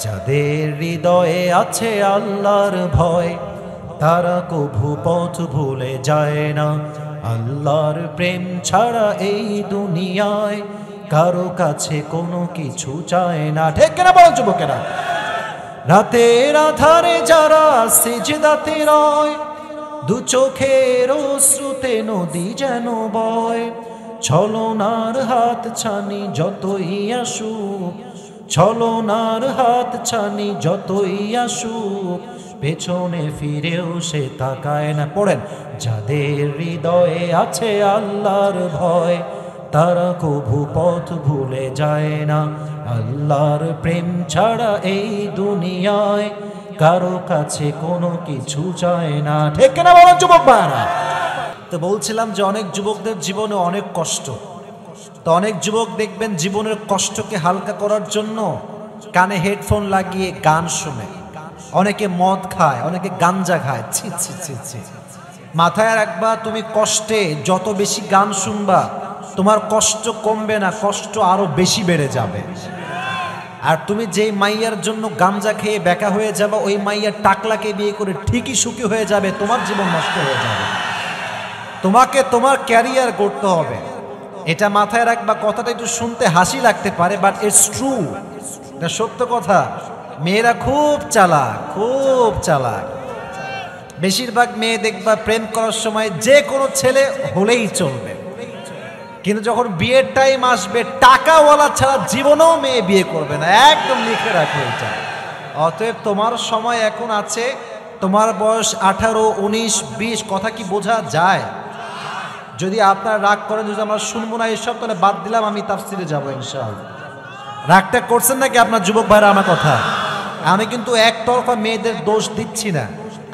যাদের হৃদয়ে আছে আল্লাহর ভয় তারা কভু পথ ভুলে যায় না। আল্লাহর প্রেম ছাড়া এই দুনিয়ায় কারো কাছে কোনো কিছু চায় না। ঠিক কিনা বলো যুবকেরা? রাতের আধারে যারা সিজদাতে রয়, দু চোখের অশ্রুতে নদী যেন বয়। ছলনার হাত ছানি যতই আসুক, ছলনার হাত ছানি যতই আসুক, পেছনে ফিরেও সে তাকায় না। পড়েন, যাদের হৃদয়ে আছে আল্লাহর ভয় তারা কভু পথ ভুলে যায় না। আল্লাহর প্রেম ছাড়া এই দুনিয়ায় কারো কাছে কোনো কিছু চায় না। ঠিক কিনা বলেন যুবক ভাইরা? তো বলছিলাম যে অনেক যুবকদের জীবনে অনেক কষ্ট। তো অনেক যুবক দেখবেন জীবনের কষ্টকে হালকা করার জন্য কানে হেডফোন লাগিয়ে গান শুনে, অনেকে মদ খায়, অনেকে গাঞ্জা খায়। ছি ছি ছি ছি। মাথায় রাখবা, তুমি কষ্টে যত বেশি গান শুনবা তোমার কষ্ট কমবে না, কষ্ট আরো বেশি বেড়ে যাবে। আর তুমি যেই মাইয়ার জন্য গাঞ্জা খেয়ে বেকা হয়ে যাবে, ওই মাইয়ার টাকলাকে বিয়ে করে ঠিকই সুখী হয়ে যাবে, তোমার জীবন নষ্ট হয়ে যাবে। তোমাকে তোমার ক্যারিয়ার করতে হবে, এটা মাথায় রাখবা। কথাটা একটু শুনতে হাসি লাগতে পারে, বাট ইটস ট্রু, এটা সত্য কথা। মেয়েরা খুব চালাক, খুব চালাক। বেশিরভাগ মেয়ে দেখবা প্রেম করার সময় যে কোনো ছেলে হলেই চলবে, কিন্তু যখন বিয়ের টাইম আসবে টাকাওয়ালা ছাড়া জীবনেও মেয়ে বিয়ে করবে না। একদম লিখে রাখো এটা। অতএব তোমার সময় এখন আছে, তোমার বয়স 18, 19, 20। কথা কি বোঝা যায়? যদি আপনারা রাগ করেন, যদি আমরা শুনবো না এসব, তাহলে বাদ দিলাম, আমি তাফসিরে যাবো ইনশাআল্লাহ। রাগটা করছেন নাকি আপনার যুবক ভাইরা আমার কথা? আমি কিন্তু একতরফা মেয়েদের দোষ দিচ্ছি না,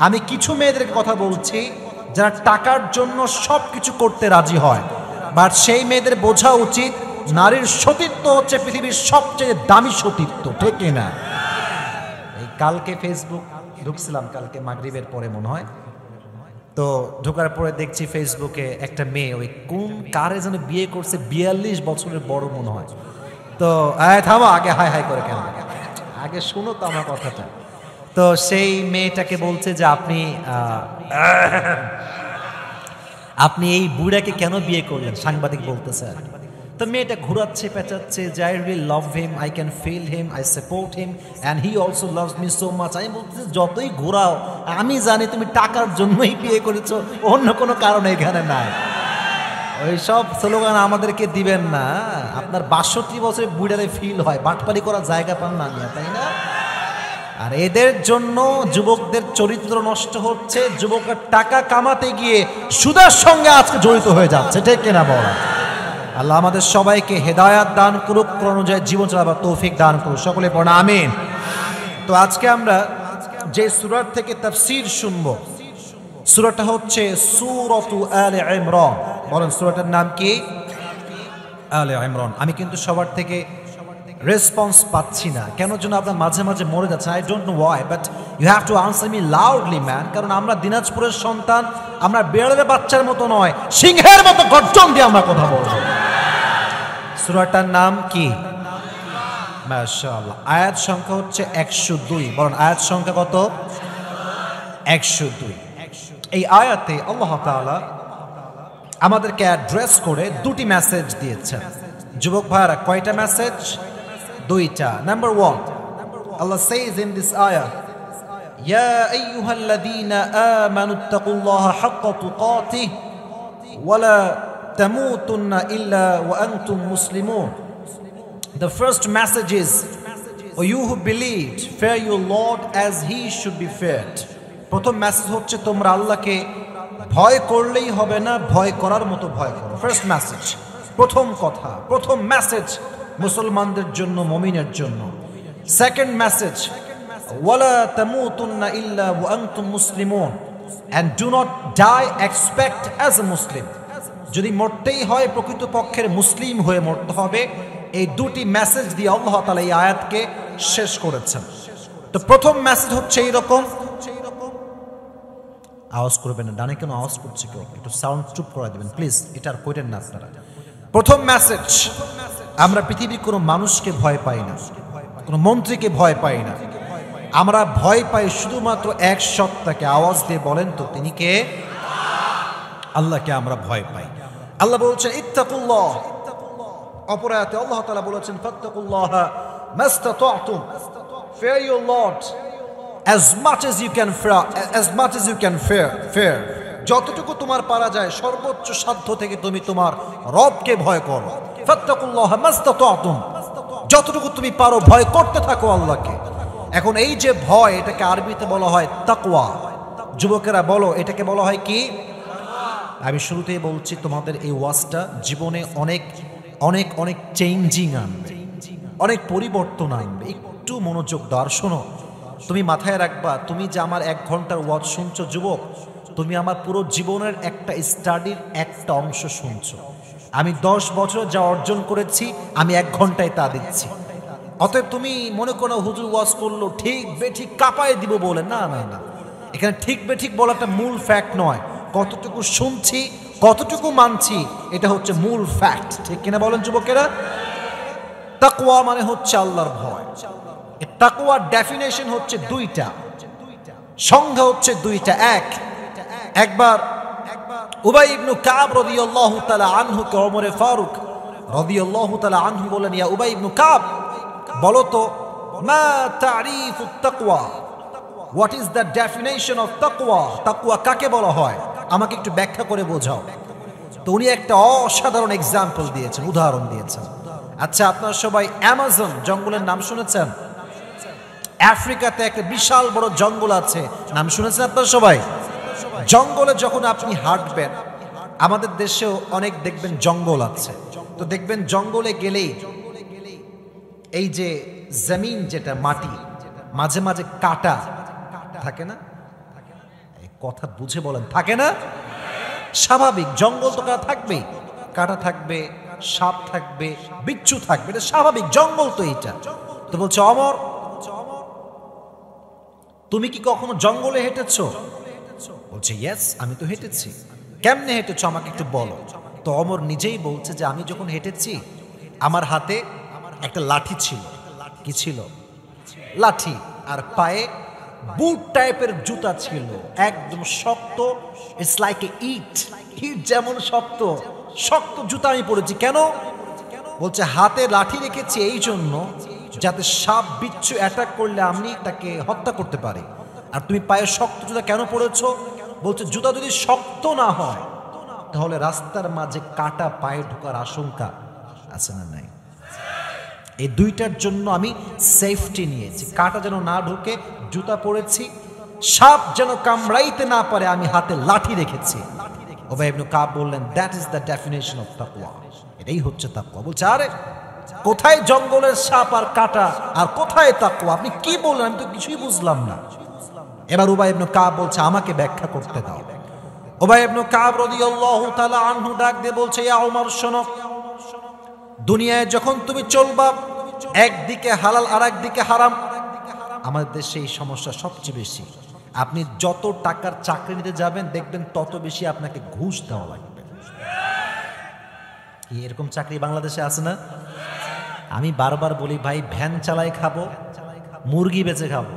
আমি কিছু মেয়েদের কথা বলছি যারা টাকার জন্য সব কিছু করতে রাজি হয়। বাট সেই মেয়েদের বোঝা উচিত নারীর সতীত্ব হচ্ছে পৃথিবীর সবচেয়ে দামি সতীত্ব। ঠিক না? এই কালকে ফেসবুক ঢুকছিলাম, কালকে মাগরিবের পরে মনে হয়, তো ঢোকার পরে দেখছি ফেসবুকে একটা মেয়ে ওই কোন কারে যেন বিয়ে করছে, 42 বছরের বড় মনে হয়। তো থামো, আগে হাই হাই করে কেন, আগে শুনো তো আমার কথাটা। তো সেই মেয়েটাকে বলছে যে আপনি এই বুড়াকে কেন বিয়ে করলেন, সাংবাদিক বলতেছে। তো মেয়েটা ঘুরাচ্ছে পেঁচাচ্ছে যে I really love him, I can feel him, I support him and he also loves me so much. আমি বলতেছি যতই ঘোরাও, আমি জানি তুমি টাকার জন্যই বিয়ে করেছো, অন্য কোনো কারণে এখানে নাই। ওই সব স্লোগান আমাদেরকে দিবেন না। আপনার 62 বছরের বুড়ারে ফিল হয়, বাটপারি করার জায়গা পান না, তাই না? আর এদের জন্য যুবকদের চরিত্র নষ্ট হচ্ছে, যুবকরা টাকা কামাতে গিয়ে সুদের সঙ্গে আজকে জড়িত হয়ে যাচ্ছে। ঠিক কিনা বলা? আল্লাহ আমাদের সবাইকে হেদায়াত দান করুক, অনুযায়ী জীবন চালাবার তৌফিক দান করুক, সকলে পড়া আমিন। তো আজকে আমরা যে সূরা থেকে তাফসীর শুনবো, সূরাটা হচ্ছে সূরাতু আলে ইমরান। বলেন সূরাটার নাম কি? আলে ইমরান। আমি কিন্তু সবার থেকে রেসপন্স পাচ্ছি না, কেন যেন আপনার মাঝে মাঝে মরে যাচ্ছে। I don't know why, but you have to answer me loudly man. কারণ আমরা দিনাজপুরের সন্তান, আমরা বিড়ালের বাচ্চার মতো নয়, সিংহের মতো গর্জন দিয়ে আমরা কথা বলবো। সূরাটার নাম কি? মাশাআল্লাহ। আয়াত সংখ্যা হচ্ছে 102। বলেন আয়াত সংখ্যা কত? 102। এই আয়াতে আল্লাহ তাআলা আমাদেরকে অ্যাড্রেস করে দুটি মেসেজ দিয়েছেন। যুবক ভাইরা, কয়টা মেসেজ? দুইটা। Number 1, Allah says in this ayah, Ya ayyuhalladhina amanu ittaqullaha haqqa tuqatih wa la tamutunna illa wa antum muslimun. The first message is, O you who believed, fear your Lord as he should be feared. প্রথম message হচ্ছে তোমরা আল্লাহকে ভয় করলেই হবে না, ভয় করার মতো ভয় করো। ফার্স্ট মেসেজ, প্রথম কথা, প্রথম মেসেজ মুসলমানদের জন্য, মুমিনের জন্য। সেকেন্ড মেসেজ, ওয়ালা তামুতুন্না ইল্লা ওয়া আনতুম মুসলিমুন, and do not die expect as a Muslim. যদি মরতেই হয় প্রকৃতপক্ষের মুসলিম হয়ে মরতে হবে। এই দুটি মেসেজ দিয়ে আল্লাহ তাআলা এই আয়াতকে শেষ করেছেন। তো প্রথম মেসেজ হচ্ছে এইরকম, আওয়াজ করবেন না, ডানে কেন আওয়াজ করছে কেউ? একটু সাউন্ড চুপ করে দিবেন প্লিজ, এটা আর কইরেন না আপনারা। প্রথম মেসেজ, আমরা পৃথিবীর কোনো মানুষকে ভয় পাই না, কোনো মন্ত্রীকে ভয় পাই না। আমরা ভয় পাই শুধুমাত্র এক সত্তাকে। আওয়াজ দিয়ে বলেন তো তিনি কে? আল্লাহকে আমরা ভয় পাই। আল্লাহ বলছেন ইত্তাকুল্লাহ। অপর আয়াতে আল্লাহ তাআলা বলেছেন ফাত্তাকুল্লাহা মাস্তাতা'তুম, fear your Lord as much as you can fear, যতটুকু তোমার পারা যায় সর্বোচ্চ সাধ্য থেকে তুমি তোমার রবকে ভয় করো। ফাত্তাকুল্লাহা মাস্তাতা'তুম, যতটুকু তুমি পারো ভয় করতে থাকো আল্লাহকে। এখন এই যে ভয়, এটাকে আরবিতে বলা হয় তাকওয়া। যুবকেরা বলো, এটাকে বলা হয় কি? আমি শুরুতেই বলছি, তোমাদের এই ওয়াজটা জীবনে অনেক অনেক অনেক চেঞ্জিং আনবে, অনেক পরিবর্তন আনবে। একটু মনোযোগ দাও। আর শোনো, তুমি মাথায় রাখবা, তুমি যে আমার 1 ঘন্টার ওয়াজ শুনছো যুবক, তুমি আমার পুরো জীবনের একটা স্টাডির একটা অংশ শুনছো। আমি 10 বছর যা অর্জন করেছি আমি 1 ঘন্টায় তা দিচ্ছি। অতএব তুমি মনে করো হুজুর ওয়াজ করলো ঠিক বেঠিক কাঁপায় দিব বলে, না না না, এখানে ঠিক বেঠিক বলাটা মূল ফ্যাক্ট নয়। কতটুকু শুনছি, কতটুকু মানছি, এটা হচ্ছে মূল ফ্যাক্ট। ঠিক কিনা বলেন যুবকেরা? তাকওয়া মানে হচ্ছে আল্লাহর ভয়। তাকওয়ার ডেফিনেশন হচ্ছে 2টা, সংজ্ঞা হচ্ছে 2টা। একবার উবাই ইবনে কাব রাদিয়াল্লাহু তাআলা আনহু কে ওমরে ফারুক রাদিয়াল্লাহু তাআলা আনহু বলেন, ইয়া উবাই ইবনে কাব, বলো তো মা তারিফুত তাকওয়া, what is the definition of তাকওয়া? তাকওয়া কাকে বলা হয়, আমাকে একটু ব্যাখ্যা করে বোঝাও। তো উনি একটা অসাধারণ এক্সাম্পল দিয়েছেন, উদাহরণ দিয়েছেন। আচ্ছা, আপনারা সবাই অ্যামাজন জঙ্গলের নাম শুনেছেন? আফ্রিকাতে একটা বিশাল বড় জঙ্গল আছে, নাম শুনেছেন আপনারা সবাই? জঙ্গলে যখন আপনি হাঁটবেন, আমাদের দেশেও অনেক দেখবেন জঙ্গল আছে, তো দেখবেন জঙ্গলে গেলেই এই যে জমিন, যেটা মাটি, মাঝে মাঝে কাটা থাকে না? কথা বুঝে বলেন, থাকে না? স্বাভাবিক, জঙ্গল তো কাটা থাকবেই, কাটা থাকবে, সাপ থাকবে, বিচ্ছু থাকবে, এটা স্বাভাবিক, জঙ্গল তো এইটা। তো বলছে অমর, তুমি কি কখনো জঙ্গলে হেঁটেছো? বলছে ইয়েস, আমি তো হেঁটেছি। কেমনে হেঁটেছো আমাকে একটু বলো। তো অমর নিজেই বলছে যে আমি যখন হেঁটেছি আমার হাতে একটা লাঠি ছিল। কি ছিল? লাঠি। আর পায়ে বুট টাইপের জুতা ছিল, একদম শক্ত, ইটস লাইক এ ইট যেমন শক্ত শক্ত জুতা আমি পরেছি। কেন? বলছে হাতে লাঠি রেখেছি এই জন্য যাতে সাপ বিচ্ছু অ্যাটাক করলে আমি তাকে হত্যা করতে পারি। আর তুমি পায়ে শক্ত জুতা কেন পরেছো? বলছে জুতা যদি শক্ত না হয় তাহলে রাস্তার মাঝে কাটা পায়ে ঢোকার আশঙ্কা আছে না নাই? এই 2টার জন্য আমি সেফটি নিয়েছি, কাটা যেন না ঢোকে জুতা পরেছি, সাপ যেন কামড়াইতে না পারে আমি হাতে লাঠি রেখেছি। উবাই ইবনে কাব বললেন that is the definition of তাকওয়া, এটাই হচ্ছে তাকওয়া। বলছে আরে কোথায় জঙ্গলের সাপ আর কাটা আর কোথায় তাকওয়া? আপনি কি বললেন, আমি তো কিছুই বুঝলাম না। এবার উবাই ইবনে কাব বলছে আমাকে ব্যাখ্যা করতে দাও। উবাই ইবনে কাব রাদিয়াল্লাহু তাআলা আনহু ডাক দিয়ে বলছে ইয়া ওমর, শোনো, দুনিয়ায় যখন তুমি চলবা একদিকে হালাল আর একদিকে হারাম। আমাদের দেশে এই সমস্যা সবচেয়ে বেশি। আপনি যত টাকার চাকরি নিতে যাবেন দেখবেন তত বেশি আপনাকে ঘুষ দেওয়া লাগবে। এরকম চাকরি বাংলাদেশে আছে না? আমি বারবার বলি ভাই, ভ্যান চালাই খাবো, মুরগি বেচে খাবো,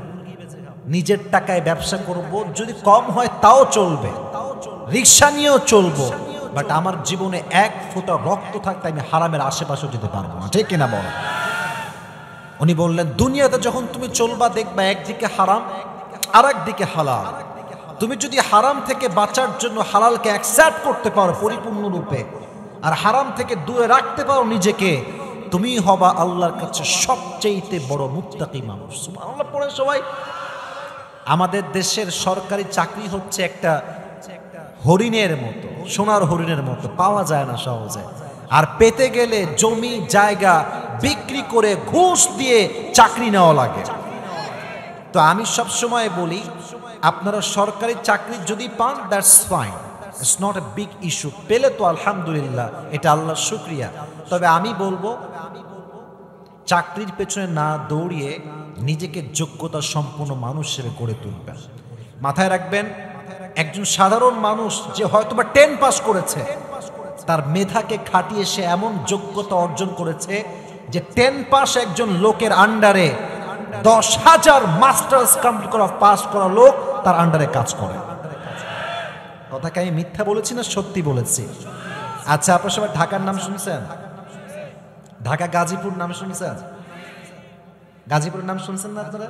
নিজের টাকায় ব্যবসা করব, যদি কম হয় তাও চলবে, রিক্সা নিয়েও চলবো, বাট আমার জীবনে 1 ফোঁটা রক্ত থাকতে আমি হারামের আশেপাশেও যেতে পারবো না। ঠিক কিনা বলো? উনি বললেন দুনিয়াতে যখন তুমি চলবা দেখবা একদিকে হারাম আর একদিকে হালাল। তুমি যদি হারাম থেকে বাঁচার জন্য হালালকে অ্যাকসেপ্ট করতে পারো পরিপূর্ণরূপে আর হারাম থেকে দূরে রাখতে পারো নিজেকে, তুমি হবা আল্লাহর কাছে সবচেয়ে বড় মুত্তাকি মানুষ। সুবহানাল্লাহ পড়ে সবাই। আমাদের দেশের সরকারি চাকরি হচ্ছে একটা হরিণের মতো, সোনার হরিণের মতো, পাওয়া যায় না সহজে। আর পেতে গেলে জমি জায়গা বিক্রি করে ঘুষ দিয়ে চাকরি নেওয়া লাগে। তো আমি সব সময় বলি আপনারা সরকারি চাকরি যদি পান that's fine, it's not a big issue. পেলে তো আলহামদুলিল্লাহ, এটা আল্লাহর শুকরিয়া। তবে আমি বলবো চাকরির পেছনে না দৌড়িয়ে নিজেকে যোগ্যতা সম্পন্ন মানুষ হিসেবে গড়ে তুলবেন। মাথায় রাখবেন, একজন সাধারণ মানুষ যে হয়তোবা 10 পাস করেছে, তার মেধাকে খাটিয়ে সে এমন যোগ্যতা অর্জন করেছে যে 10 পাস একজন লোকের আন্ডারে 10,000 মাস্টার্স কমপ্লিট করা পাস করা লোক তার আন্ডারে কাজ করে। কথাকে আমি মিথ্যা বলেছি না সত্যি বলেছি? আচ্ছা, আপনার সবাই ঢাকার নাম শুনছেন? ঢাকা গাজীপুর নাম শুনছেন? গাজীপুরের নাম শুনছেন না আপনারা?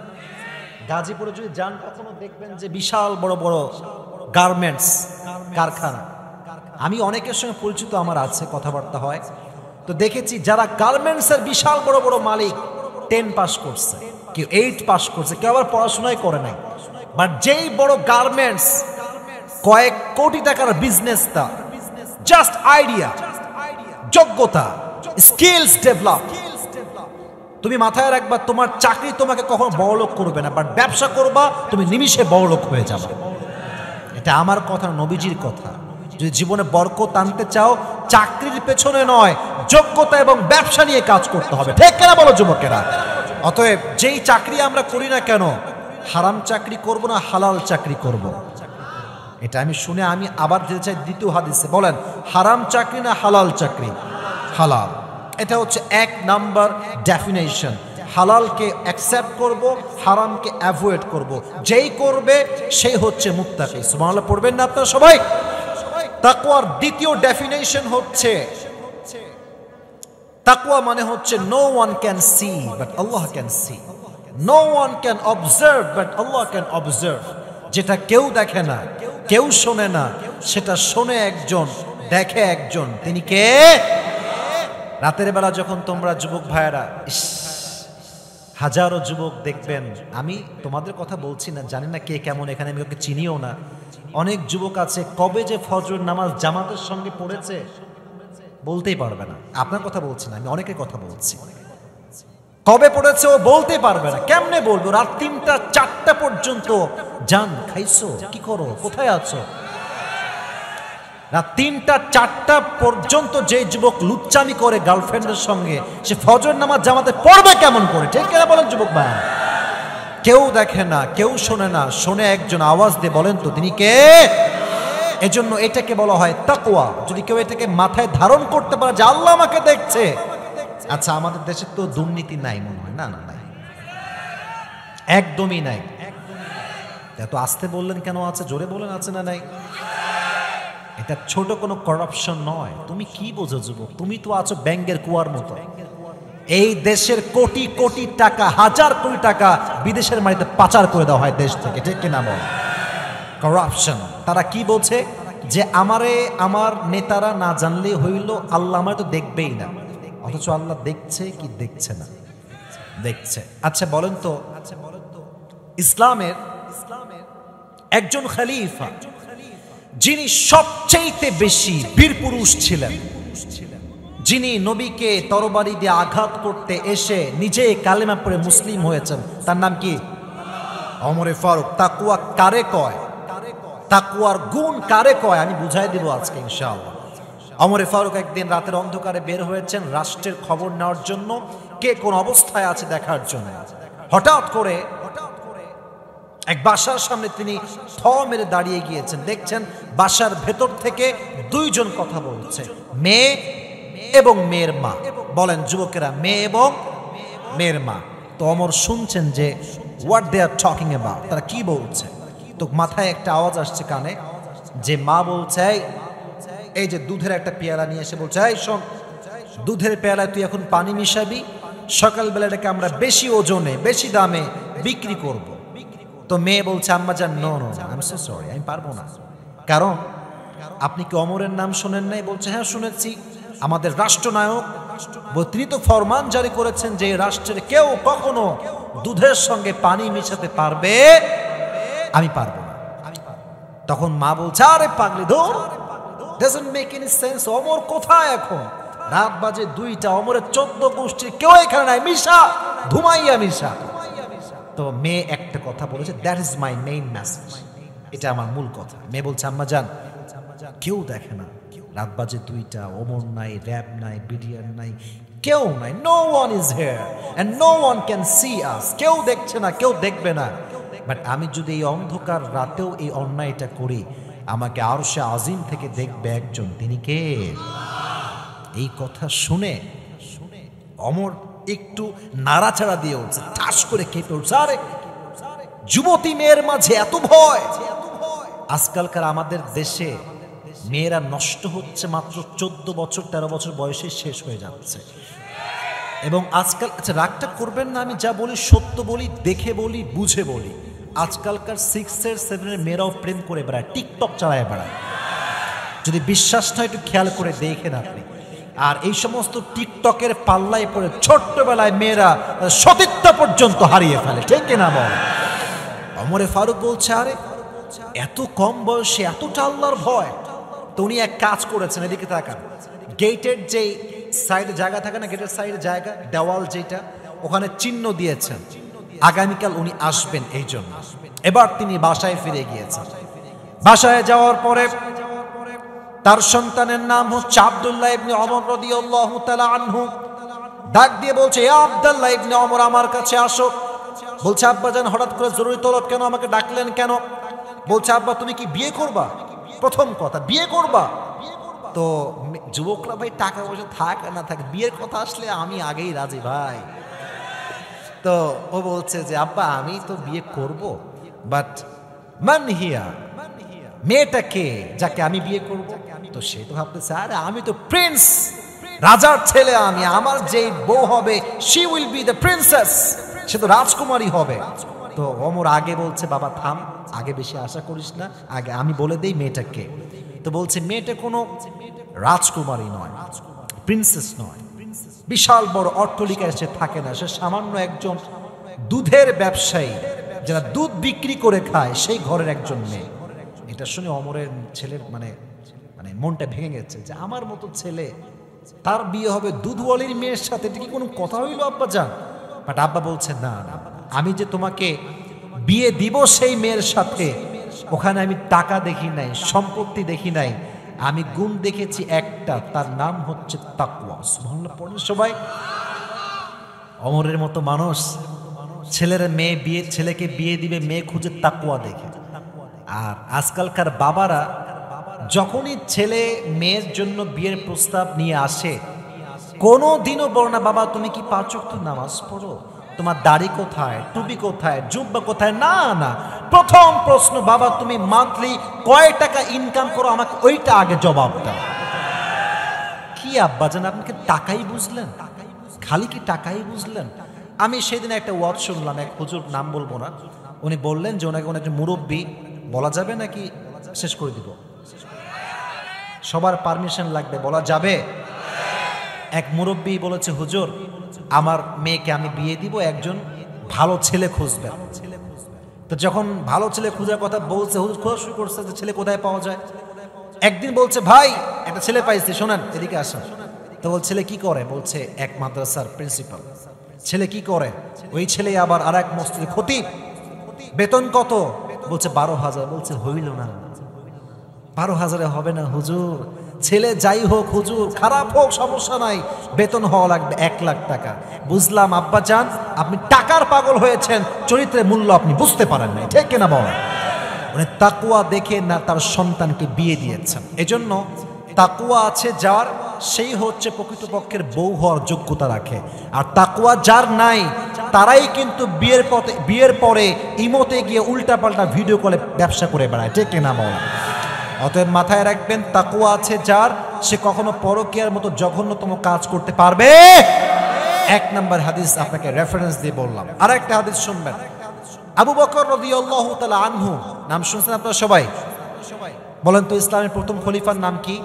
গাজীপুরে যদি যান কখনো দেখবেন যে বিশাল বড় বড় গার্মেন্টস কারখানা। আমি অনেকের সঙ্গে পরিচিত আমার আছে, কথাবার্তা হয়, তো দেখেছি যারা গার্মেন্টসের বিশাল বড় বড় মালিক 10 পাস করছে, কেউ 8 পাস করছে, কেউ আবার পড়াশোনাই করে নাই, বাট যেই বড় গার্মেন্টস কয়েক কোটি টাকার বিজনেসটা, জাস্ট আইডিয়া, যোগ্যতা, স্কিলস ডেভেলপ। তুমি মাথায় রাখবা তোমার চাকরি তোমাকে কখনো বড়লোক করবে না, বাট ব্যবসা করবা তুমি নিমিষে বড়লোক হয়ে যাবে। এটা আমার কথা, নবীজির কথা। যদি জীবনে বরকত আনতে চাও, চাকরির পেছনে নয়, যোগ্যতা এবং ব্যবসা নিয়ে কাজ করতে হবে। ঠিক কেনা বলো যুবকেরা? অতএব যেই চাকরি আমরা করি না কেন, হারাম চাকরি করব না হালাল চাকরি করব। এটা আমি শুনে আমি আবার যেতে চাই দ্বিতীয় হাদিসে। বলেন, হারাম চাকরি না হালাল চাকরি? হালাল। এটা হচ্ছে 1 নাম্বার ডেফিনেশন। হালালকে অ্যাকসেপ্ট করব, হারামকে অ্যাভয়েড করব। যেই করবে সেই হচ্ছে মুত্তাকি। সুবহানাল্লাহ পড়বেন না আপনারা সবাই? তাকওয়ার দ্বিতীয় ডেফিনেশন হচ্ছে, তাকওয়া মানে হচ্ছে no one can see but Allah can see, no one can observe but Allah can observe. যেটা কেউ দেখে না, কেউ শোনে না, সেটা শোনে একজন, দেখে একজন। তিনি কে? রাতের বেলা যখন তোমরা যুবক ভাইয়েরা, হাজারো যুবক দেখবেন, আমি তোমাদের কথা বলছি না, জানি না কে কেমন, এখানে আমি ওকে চিনিও না। অনেক যুবক আছে কবে যে ফজর নামাজ জামাতের সঙ্গে পড়েছে বলতেই পারবে না। আপনার কথা বলছি না, আমি অনেকের কথা বলছি। কবে পড়েছে ও বলতে পারবে না। কেমনে বলবো? রাত 3টা 4টা পর্যন্ত জান খাইছো, কি করো, কোথায় আছো? রাত 3টা 4টা পর্যন্ত যে যুবক লুচ্চামি করে গার্লফ্রেন্ডের সঙ্গে, সে ফজর নামাজ জামাতে পড়বে কেমন করে? ঠিক কিনা বলেন যুবক ভাই? কেউ দেখে না, কেউ শোনে না, শোনে একজন, আওয়াজ দিয়ে বলেন তো তিনি কে? এজন্য এটাকে বলা হয় তাকওয়া। যদি কেউ এটাকে মাথায় ধারণ করতে পারে যে আল্লাহ আমাকে দেখছে। আচ্ছা, আমাদের দেশে তো দুর্নীতি নাই মনে হয়? না না, নাই, একদমই নাই। এত আস্তে বললেন কেন? আছে, জোরে বলেন, আছে না নাই? এটা ছোট কোনো করাপশন নয়। তুমি কি বোঝো যুবক? তুমি তো আছো ব্যাংকের কুয়ার মতো। এই দেশের কোটি কোটি টাকা, হাজার কোটি টাকা বিদেশের মাটিতে পাচার করে দেওয়া হয় দেশ থেকে। ঠিক কিনা বল? করাপশন। তারা কি বলছে যে আমারে আমার নেতারা না জানলে হইল, আল্লাহ আমার তো দেখবেই না। অথচ আল্লাহ দেখছে কি দেখছে না? দেখছে। আচ্ছা বলেন তো, ইসলামের একজন খলিফা যিনি সবচেয়ে বেশি বীর পুরুষ ছিলেন, যিনি নবীকে তরবারি দিয়ে আঘাত করতে এসে নিজে কালেমা পড়ে মুসলিম হয়েছেন, তার নাম কি? ওমরে ফারুক। তাকওয়া কারে কয়? তাকওয়ার গুণ কারে কয়? আমি বুঝাই দিব আজকে ইনশাআল্লাহ। ওমরে ফারুক একদিন রাতের অন্ধকারে বের হয়েছেন রাষ্ট্রের খবর নেওয়ার জন্য, কে কোন অবস্থায় আছে দেখার জন্য। হঠাৎ করে এক বাসার সামনে তিনি থ মেরে দাঁড়িয়ে গিয়েছেন। দেখছেন বাসার ভেতর থেকে 2 জন কথা বলছে, মেয়ে এবং মেয়ের মা। বলেন যুবকেরা, মেয়ে এবং মেয়ের মা। তো ওমর শুনছেন যে what they are talking about, তারা কি বলছে। তো মাথায় একটা আওয়াজ আসছে কানে, যে মা বলছে, এই যে দুধের একটা পেয়ালা নিয়ে এসে বলছে, এই শোন, দুধের পেয়ালায় তুই এখন পানি মিশাবি, সকালবেলাটাকে আমরা বেশি ওজনে বেশি দামে বিক্রি করব। তো মেয়ে বলছে, আম্মা জান, no no, I am so sorry, আমি পারবো না। কারণ আপনি কি ওমরের নাম শোনেন নাই? বলছে, হ্যাঁ শুনেছি। আমাদের রাষ্ট্রনায়ক, তিনি তো ফরমান জারি করেছেন যে রাষ্ট্রের কেউ কখনো দুধের সঙ্গে পানি মিশাতে পারবে, আমি পারবো না। তখন মা বলছে, আরে পাগলি, ধর, doesn't make any sense. Omar কোথায় এখন? রাত বাজে 2টা, ওমরের 14 গোষ্ঠীর কেউ এখানে নাই, মিশা, ধুমাইয়া মিশা। তো মেয়ে একটা কথা বলেছে, that is my main message, এটা আমার মূল কথা। মেয়ে বলছে, আম্মা জান, কেউ দেখে না, রাত বাজে 2টা, ওমর নাই, র‍্যাব নাই, বিডিআর নাই, কেউ নাই, no one is here and no one can see us. কেউ দেখছে না, কেউ দেখবে না, বাট আমি যদি এই অন্ধকার রাতেও এই অন্যায়টা করি, আমাকে আরশে আজিম থেকে দেখবে একজন, তিনি কে? এই কথা শুনে ওমর একটু নাড়াচাড়া দিয়ে উঠছে, ঠাস করে কেঁপে উঠছে। আরে যুবতী মেয়ের মাঝে এত ভয়! আজকালকার আমাদের দেশে মেয়েরা নষ্ট হচ্ছে মাত্র 14 বছর 13 বছর বয়সে শেষ হয়ে যাচ্ছে। এবং আজকাল, আচ্ছা রাগটা করবেন না, আমি যা বলি সত্য বলি, দেখে বলি, বুঝে বলি। আজকালকার 6 7 মেয়েরাও প্রেম করে বেড়ায়, টিকটক চালায় বেড়ায়। যদি বিশ্বাস না একটু খেয়াল করে দেখেন আপনি। আর এই সমস্ত টিকটকের পাল্লায় পড়ে ছোট্টবেলায় মেয়েরা সতীত্ব পর্যন্ত হারিয়ে ফেলে, ঠিক না বল? ওমরে ফারুক বলছে, আরে এত কম বয়সে এতটা আল্লাহর ভয়! তো উনি এক কাজ করেছেন, এদিকে তাকান। গেটের যে সাইডে জায়গা থাকে না, গেটের সাইডে জায়গা, দেওয়াল যেটা, ওখানে চিহ্ন দিয়েছেন আগামীকাল উনি আসবেন এই জন্য। এবার তিনি বাসায় ফিরে গিয়েছেন। বাসায় যাওয়ার পরে তার সন্তানের নাম হচ্ছে আব্দুল্লাহ ইবনে ওমর রাদিয়াল্লাহু তাআলা আনহু। ডাক দিয়ে বলছে, এ আব্দুল্লাহ ইবনে ওমর, আমার কাছে আসো। বলছে, আব্বাজান হঠাৎ করে জরুরি তলব কেন, আমাকে ডাকলেন কেন? বলছে, আব্বা তুমি কি বিয়ে করবা? প্রথম কথা, বিয়ে করবা? তো যুবকরা ভাই টাকা পয়সা থাক আর না থাক, বিয়ের কথা আসলে আমি আগেই রাজি ভাই। তো ও বলছে যে, আব্বা আমি তো বিয়ে করব, বাট মান হিয়া, মেয়েটা কে যাকে আমি বিয়ে করব? তো সে তো ভাবতেছে, আরে আমি তো প্রিন্স, রাজার ছেলে আমি, আমার যে বউ হবে she will be the princess, সে তো রাজকুমারী হবে। তো ওমর আগে বলছে, বাবা থাম, আগে বেশি আশা করিস না, আগে আমি বলে দেই মেয়েটা কে। তো বলছে, মেয়েটা কোনো রাজকুমারী নয়, প্রিন্সেস নয়, বিশাল বড় অট্টালিকায় সে থাকে না, সে সামান্য একজন দুধের ব্যবসায়ী, যারা দুধ বিক্রি করে খায় সেই ঘরের একজন মেয়ে। এটা শুনে ওমরের ছেলের মানে মনটা ভেঙে গেছে, যে আমার মতো ছেলে, তার বিয়ে হবে দুধওয়ালির মেয়ের সাথে, এটা কি কোনো কথা হইল আব্বা যান? বাট আব্বা বলছে, না না, আমি যে তোমাকে বিয়ে দিব সেই মেয়ের সাথে, ওখানে আমি টাকা দেখি নাই, সম্পত্তি দেখি নাই, আমি গুণ দেখেছি একটা, তার নাম হচ্ছে তাকওয়া। সুবহানাল্লাহ পড়েন সবাই। ওমরের মতো মানুষ ছেলেকে বিয়ে দিবে, মেয়ে খুঁজে তাকওয়া দেখে। আর আজকালকার বাবারা যখনই ছেলে মেয়ের জন্য বিয়ের প্রস্তাব নিয়ে আসে, কোনো দিনও বলো না, বাবা তুমি কি 5 ওয়াক্ত নামাজ পড়ো, তোমার দাড়ি কোথায়, টুপি কোথায়, জুব্বা কোথায়? না না, প্রথম প্রশ্ন, বাবা তুমি মান্থলি কয় টাকা ইনকাম করো, আমাকে ওইটা আগে জবাব দাও। কি আব্বাজান, আপনি কি টাকাই বুঝলেন? খালি কি টাকাই বুঝলেন? আমি সেদিন একটা ওয়াজ শুনলাম, এক হুজুর, নাম বলবো না, উনি বললেন যে ওনাকে একটা মুরব্বী, বলা যাবে নাকি শেষ করে দিব? সবার পারমিশন লাগবে, বলা যাবে? এক মুরব্বী বলেছে, হুজুর আমার মেয়েকে আমি বিয়ে দিব, একজন ভালো ছেলে খুঁজবেন। তো যখন ভালো ছেলে খোঁজার কথা বলছে, হুজুর খোঁজা শুরু করছে যে ছেলে কোথায় পাওয়া যায়। একদিন বলছে, ভাই একটা ছেলে পাইছি, শোনেন এদিকে আসেন। তো বল, ছেলে কি করে? বলছে, এক মাদ্রাসার প্রিন্সিপাল। ছেলে কি করে? ওই ছেলে আবার আর এক মসজিদের খতিব। বেতন কত? বলছে 12,000। বলছে, হইল না, 12,000-এ হবে না হুজুর, ছেলে যাই হোক হুজুর, খারাপ হোক সমস্যা নাই, বেতন হওয়া লাগবে 1 লাখ টাকা। বুঝলাম আব্বা জান, আপনি টাকার পাগল হয়েছেন, চরিত্রের মূল্য আপনি বুঝতে পারেন নাই, ঠিক কিনা বলেন? মানে তাকওয়া দেখে না তার সন্তানকে বিয়ে দিয়েছেন। এজন্য তাকওয়া আছে যার, সেই হচ্ছে প্রকৃতপক্ষের বউ হওয়ার যোগ্যতা রাখে। আর তাকওয়া যার নাই, তারাই কিন্তু বিয়ের পরে ইমোতে গিয়ে উল্টাপাল্টা ভিডিও কলে ব্যবসা করে বেড়ায়, ঠিক কিনা বলেন? অতএব মাথায় রাখবেন, তাকওয়া আছে যার, সে কখনো পরকীয়ার মতো জঘন্যতম কাজ করতে পারবে। 1 নম্বর হাদিস আপনাকে রেফারেন্স দিয়ে বললাম। আর একটা হাদিস শুনবেন, আবু বকর রাদিয়াল্লাহু তাআলা আনহু, নাম শুনছেন আপনারা সবাই? বলেন তো, ইসলামের প্রথম খলিফার নাম কি?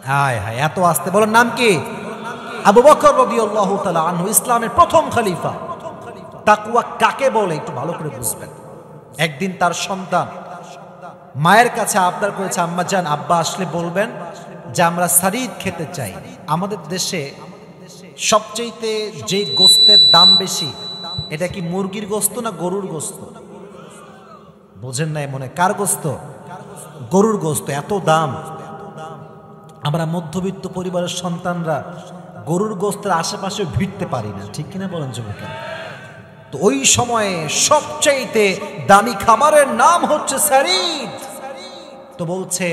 হায় হায়, এত আসতে বলেন, নাম কি? আবু বকর রাদিয়াল্লাহু তাআলা আনহু, ইসলামের প্রথম খলিফা। তাকওয়া কাকে বলে একটু ভালো করে বুঝবেন। একদিন তার সন্তান মায়ের কাছে আবদার করেছে, আম্মা জান, আব্বা আসলে বলবেন যে আমরা সারিদ খেতে চাই। আমাদের দেশে সবচেয়ে যে গোস্তের দাম বেশি, এটা কি মুরগির গোস্ত না গরুর গোস্ত? বোঝেন নাই মনে? কার গোস্ত? গরুর গোস্ত। এত দাম, আমরা মধ্যবিত্ত পরিবারের সন্তানরা গরুর গোস্তের আশেপাশে ভিড়তে পারি না, ঠিক কিনা বলেন যুবকেরা? তো ওই সময়ে সবচাইতে দামি খাবারের নাম হচ্ছে সারিদ। তো বলছে,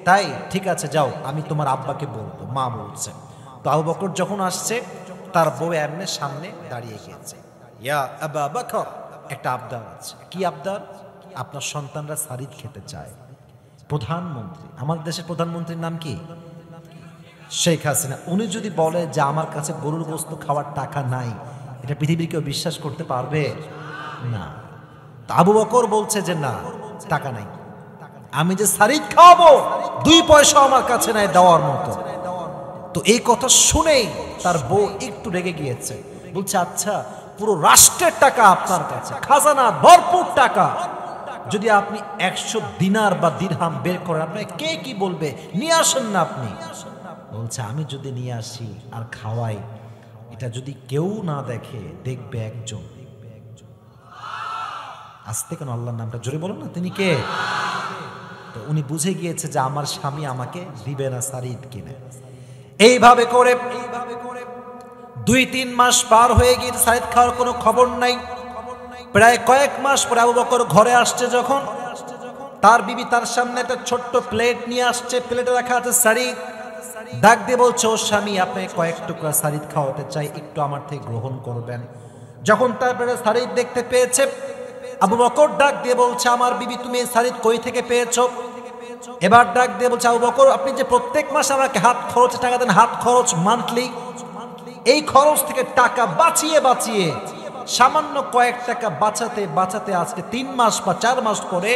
তাই ঠিক আছে যাও, আমি তোমার আব্বাকে বলবো। মা বলছে। তো আবু বকর যখন আসছে, তার বউ এমনি সামনে দাঁড়িয়ে গিয়েছে। ইয়া আবা বকর, একটা আবদার আছে। কি আবদার? আপনার সন্তানরা সারিদ খেতে চায়। প্রধানমন্ত্রী, আমাদের দেশের প্রধানমন্ত্রীর নাম কি? শেখ হাসিনা। উনি যদি বলে যে আমার কাছে গরুর গোশত খাওয়ার টাকা নাই, এটা পৃথিবীর কেউ বিশ্বাস করতে পারবে না। আবু বকর বলছে যে না, টাকা নাই, আমি যে সারিদ খাওয়াবো 2 পয়সা আমার কাছে নাই দেওয়ার মতো। তো এই কথা শুনেই তার বউ একটু রেগে গিয়েছে, বলছে আচ্ছা পুরো রাষ্ট্রের টাকা আপনার কাছে, খাজানা ভরপুর টাকা, যদি আপনি 100 দিনার বা দিরহাম বের করেন আপনাকে কে কি বলবে, নিয়ে আসেন না আপনি। বলছে আমি যদি নিয়ে আসি আর খাওয়াই, এটা যদি কেউ না দেখে, দেখবে একজন। আসতে কেন আল্লাহর নামটা জোরে বলো না, তিনি কে? তো উনি বুঝে গিয়েছে যে আমার স্বামী আমাকে দিবে না সারিদ কিনে। এইভাবে করে 2-3 মাস পার হয়ে গিয়ে সারিদ খাওয়ার কোনো খবর নাই। প্রায় কয়েক মাস পরে আবু বকর ঘরে আসছে যখন, তার বিবি তার সামনে একটা ছোট্ট প্লেট নিয়ে আসছে, প্লেটে রাখা আছে সারিদ। ডাক দিয়ে বলছে ও স্বামী, আপনাকে কয়েক টুকরা সারিদ খাওয়াতে চাই, একটু আমার থেকে গ্রহণ করবেন। যখন তার পেটে সারিদ দেখতে পেয়েছে, আবু বকর ডাক দিয়ে বলছে আমার বিবি তুমি এই সারিদ কই থেকে পেয়েছো? এবার ডাক দিয়ে বলছে আবু বকর, আপনি যে প্রত্যেক মাসে আমাকে হাত খরচে টাকা দেন, হাত খরচ মান্থলি, এই খরচ থেকে টাকা বাঁচিয়ে বাঁচিয়ে সামান্য কয়েক টাকা বাঁচাতে বাঁচাতে আজকে 3 মাস বা 4 মাস পরে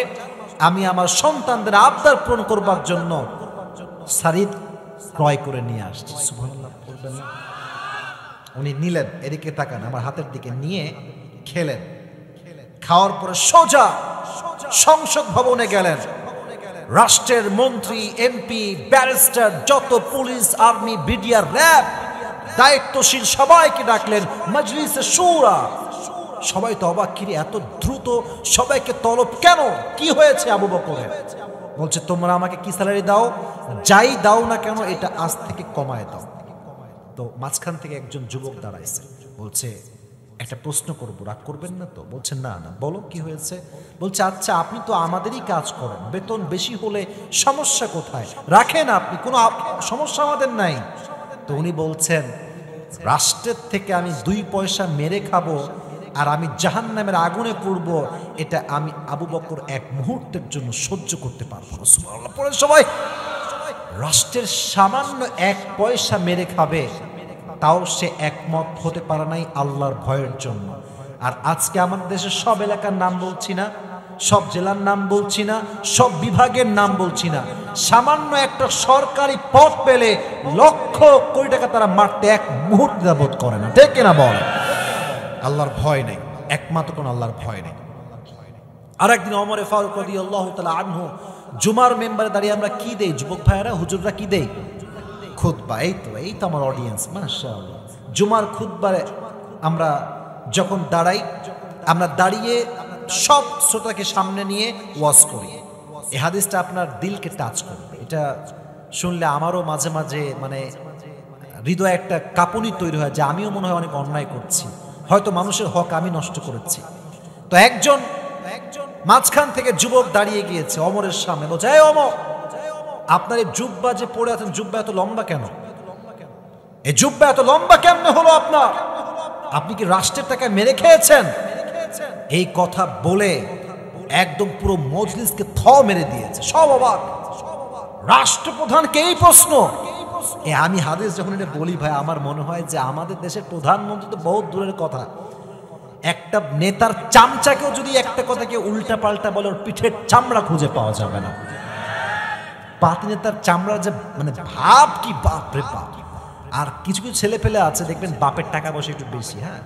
আমি আমার সন্তানদের আবদার পূরণ করবার জন্য সারিদ ক্রয় করে নিয়ে আসছি। সুবহানাল্লাহ বলবেন না? উনি নিলেন, এদিকে তাকান, আমার হাতের দিকে নিয়ে খেলেন। খাওয়ার পরে সোজা সংসদ ভবনে গেলেন। রাষ্ট্রের মন্ত্রী, এমপি, ব্যারিস্টার, যত পুলিশ, আর্মি, বিডিআর, র্যাব, দায়িত্বশীল সবাইকে ডাকলেন মজলিসে শুরা। সবাই তো অবাক, কিরে এত দ্রুত সবাইকে তলব কেন, কি হয়েছে আবু বকরের? বলছে তোমরা আমাকে কি স্যালারি দাও, যাই দাও না কেন এটা আজ থেকে কমায় দাও। তো মাঝখান থেকে একজন যুবক দাঁড়াইছে, বলছে একটা প্রশ্ন করবো, রাগ করবেন না তো? বলছে না না, বলো কি হয়েছে। বলছে আচ্ছা আপনি তো আমাদেরই কাজ করেন, বেতন বেশি হলে সমস্যা কোথায়, রাখেন আপনি, কোনো সমস্যা আমাদের নাই। তো উনি বলছেন রাষ্ট্রের থেকে আমি 2 পয়সা মেরে খাবো আর আমি জাহান্নামের আগুনে পড়ব, এটা আমি আবু বকর এক মুহূর্তের জন্য সহ্য করতে পারবো না। সুবহানাল্লাহ পড়ে সবাই। রাষ্ট্রের সামান্য 1 পয়সা মেরে খাবে, তাও সে একমত হতে পারে নাই আল্লাহর ভয়ের জন্য। আর আজকে আমাদের দেশের সব এলাকার নাম বলছি না, সব জেলার নাম বলছি না, সব বিভাগের নাম বলছি না, সামান্য একটা সরকারি পদ পেলে লক্ষ কোটি টাকা তারা মারতে এক মুহূর্ত বোধ করে না, ঠিক কিনা বল? আল্লাহর ভয় নেই, একমাত্র কোন আল্লাহর ভয় নেই। আর একদিন ওমর ফারুক রাদিয়াল্লাহু তাআলা আনহু জুমার মেম্বারে দাঁড়িয়ে আমরা কি দেই যুবক ভাইয়েরা, হুজুররা কি দেই? খুতবা। এই তো আমার অডিয়েন্স, মাশাআল্লাহ। জুমার খুতবারে আমরা যখন দাঁড়াই, আমরা দাঁড়িয়ে সব শ্রোতাকে সামনে নিয়ে ওয়াজ করি। এই হাদিসটা আপনার দিলকে টাচ করবে। এটা শুনলে আমারও মাঝে মাঝে মানে হৃদয়ে একটা কাঁপুনি তৈরি হয় যে আমিও মনে হয় অনেক অন্যায় করছি, হয়তো মানুষের হক আমি নষ্ট করেছি। তো একজন মাঝখান থেকে যুবক দাঁড়িয়ে গিয়েছে ওমরের সামনে, বলছে এই ওমর, আপনার এই জুব্বা যে পরে আছেন, জুব্বা এত লম্বা কেন? এই জুব্বা এত লম্বা কেমনে হলো আপনার? আপনি কি রাষ্ট্রের টাকায় মেরে খেয়েছেন? এই কথা বলে একদম পুরো মজলিসকে থ মেরে দিয়েছে, সব অবাক। রাষ্ট্রপ্রধানকে এই প্রশ্ন? আমি হাদিস যখন এটা বলি ভাই, আমার মনে হয় যে আমাদের দেশের প্রধানমন্ত্রী তো বহুত দূরের কথা, একটা নেতার চামচাকেও যদি একটা কথাকে উল্টা পাল্টা বলে ওর পিঠের চামড়া খুঁজে পাওয়া যাবে না। পাতি নেতার চামড়া যে মানে ভাব, কি বাপ রে বাপ। আর কিছু কিছু ছেলে পেলে আছে দেখবেন বাপের টাকা পয়সা একটু বেশি, হ্যাঁ,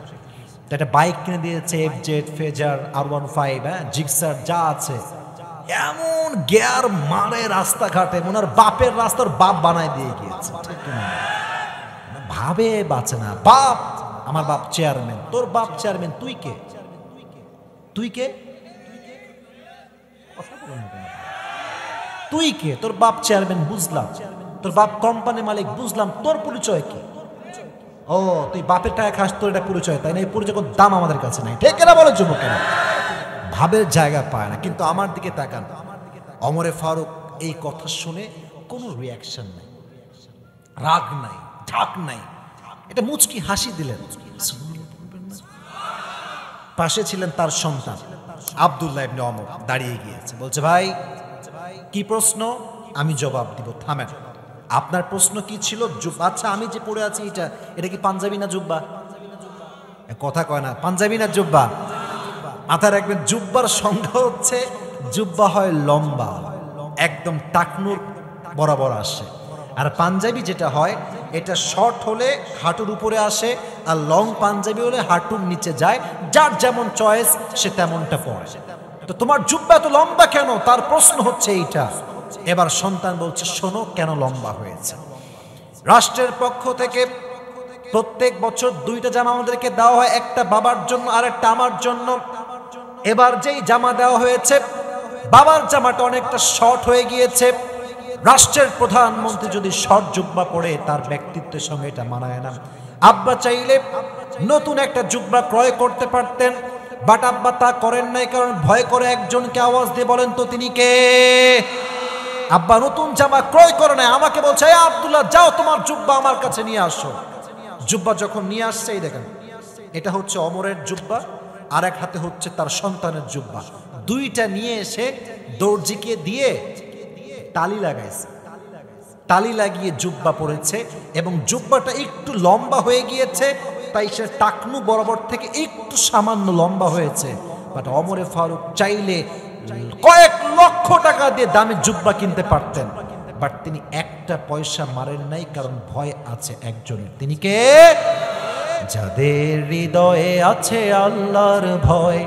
একটা বাইক কিনে দিয়েছে, এফজেড, ফেজার, R15, হ্যাঁ, জিক্সার যা আছে, এমন গিয়ার মারে রাস্তাঘাটে, মনে হয় বাপের রাস্তার বাপ বানায় দিয়ে গিয়েছে, ঠিক না? ভাবে বাঁচে না। বাপ, আমার বাপ চেয়ারম্যান, তোর বাপ চেয়ারম্যান, তুই কে? তুই কে? তুই কে? তোর বাপ চেয়ারম্যান বুঝলাম, তোর বাপ কোম্পানি মালিক বুঝলাম, তোর পরিচয় কি? ও তুই বাপের টাকা খাস, তোর এটা পরিচয়, তাই না? এই পরিচয় কোনো দাম আমাদের কাছে নাই, ঠিক না বলে যুবকেরা? ভাবের জায়গা পায় না। কিন্তু আমার দিকে তাকান, ওমরে ফারুক এই কথা শুনে কোনো রিয়াকশন নাই, রাগ নাই, ঢাক নাই, এটা মুচকি হাসি দিলেন। পাশে ছিলেন তার সন্তান আব্দুল্লাহ ইবনে ওমর, দাঁড়িয়ে গিয়েছে, বলছে ভাই কি প্রশ্ন? আমি জবাব দিব, থামেন। আপনার প্রশ্ন কি ছিল? আচ্ছা আমি যে পড়ে আছি এটা কি পাঞ্জাবি না জুব্বা? কথা কয় না, পাঞ্জাবি না জুব্বা? মাথায় রাখবেন, জুব্বার সংজ্ঞা হচ্ছে জুব্বা হয় লম্বা, একদম টাকনুর বরাবর আসে, আর পাঞ্জাবি যেটা হয় এটা শর্ট হলে হাঁটুর উপরে আসে, আর লং পাঞ্জাবি হলে হাঁটুর নিচে যায়। যার যেমন চয়েস সে তেমনটা পরে। তো তোমার জুব্বা তো লম্বা কেন? তার প্রশ্ন হচ্ছে এইটা। এবার সন্তান বলছে, শোনো কেন লম্বা হয়েছে। রাষ্ট্রের পক্ষ থেকে প্রত্যেক বছর 2টা জামা আমাদেরকে দেওয়া হয়, একটা বাবার জন্য আর একটা আমার জন্য। এবার যেই জামা দেওয়া হয়েছে, বাবার জামাটা অনেকটা শর্ট হয়ে গিয়েছে। রাষ্ট্রের প্রধানমন্ত্রী যদি শর্ট জুব্বা পরে তার ব্যক্তিত্বের সঙ্গে এটা মানায় না। আব্বা চাইলে নতুন একটা জুব্বা ক্রয় করতে পারতেন, বাট আব্বা তা করেন নাই, কারণ ভয় করে একজনকে আওয়াজ দিয়ে বলেন তো তিনি কে? আব্বা নতুন জামা ক্রয় করে নাই, আমাকে বলছে এই আব্দুল্লাহ যাও তোমার জুব্বা আমার কাছে নিয়ে আসো। জুব্বা যখন নিয়ে আসছে, এই দেখেন এটা হচ্ছে ওমরের জুব্বা, আর এক হাতে হচ্ছে তার সন্তানের জুব্বা। দুইটা নিয়ে এসে দর্জিকে দিয়ে তালি লাগাইছে, তালি লাগিয়ে জুব্বা পরেছে, এবং জুব্বাটা একটু লম্বা হয়ে গিয়েছে, তাই সে টাকনু বরাবর থেকে একটু সামান্য লম্বা হয়েছে। বাট ওমরে ফারুক চাইলে কয়েক লক্ষ টাকা দিয়ে দামি জুব্বা কিনতে পারতেন, বাট তিনি একটা পয়সা মারেন নাই, কারণ ভয় আছে একজনের। তিনি কে? যাদের হৃদয়ে আছে আল্লাহর ভয়,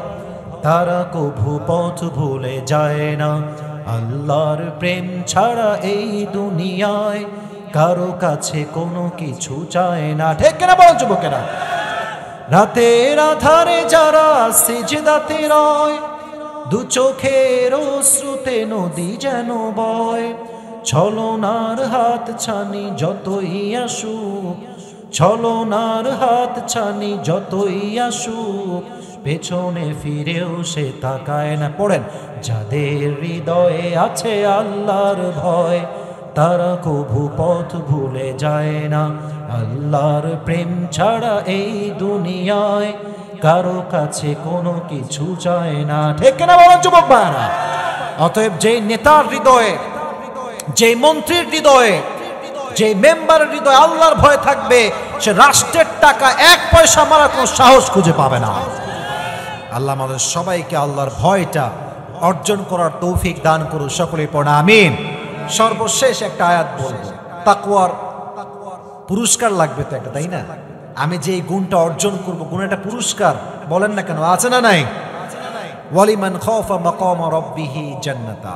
তারা কভু পথ ভুলে যায় না। আল্লাহর প্রেম ছাড়া এই দুনিয়ায় কারো কাছে কোনো কিছু চায় না। ঠিক কিনা বল যুবকেরা? রাতের আধারে যারা সিজদাতে রয়, দু চোখের অশ্রুতে নদী যেন বয়। ছলনার হাত ছানি যতই আসুক, ছলনার হাত ছানি যতই আসুক, পেছনে ফিরেও সে তাকায় না। পড়েন, যাদের হৃদয়ে আছে আল্লাহর ভয়, তারা কভু পথ ভুলে যায় না। আল্লাহর প্রেম ছাড়া এই দুনিয়ায় কারো কাছে কোনো কিছু চায় না। ঠিক কিনা বলেন যুবক ভাইরা? অতএব যেই নেতার হৃদয়ে, যেই মন্ত্রীর হৃদয়ে, যে মেম্বারের হৃদয়ে আল্লাহর ভয় থাকবে, সে রাষ্ট্রের টাকা 1 পয়সা মারার কোনো সাহস খুঁজে পাবে না। আল্লাহ আমাদের সবাইকে আল্লাহর ভয়টা অর্জন করার তৌফিক দান করুন। সকলেই পড়া আমিন। সর্বশেষ একটা আয়াত বলবো, তাকওয়ার পুরস্কার লাগবে তো একটা, তাই না? আমি যে এই গুণটা অর্জন করব, গুণের একটা পুরস্কার বলেন না কেন, আছে না নাই? ওয়ালিমান খাফা মাকাম রাব্বিহি জান্নাতা,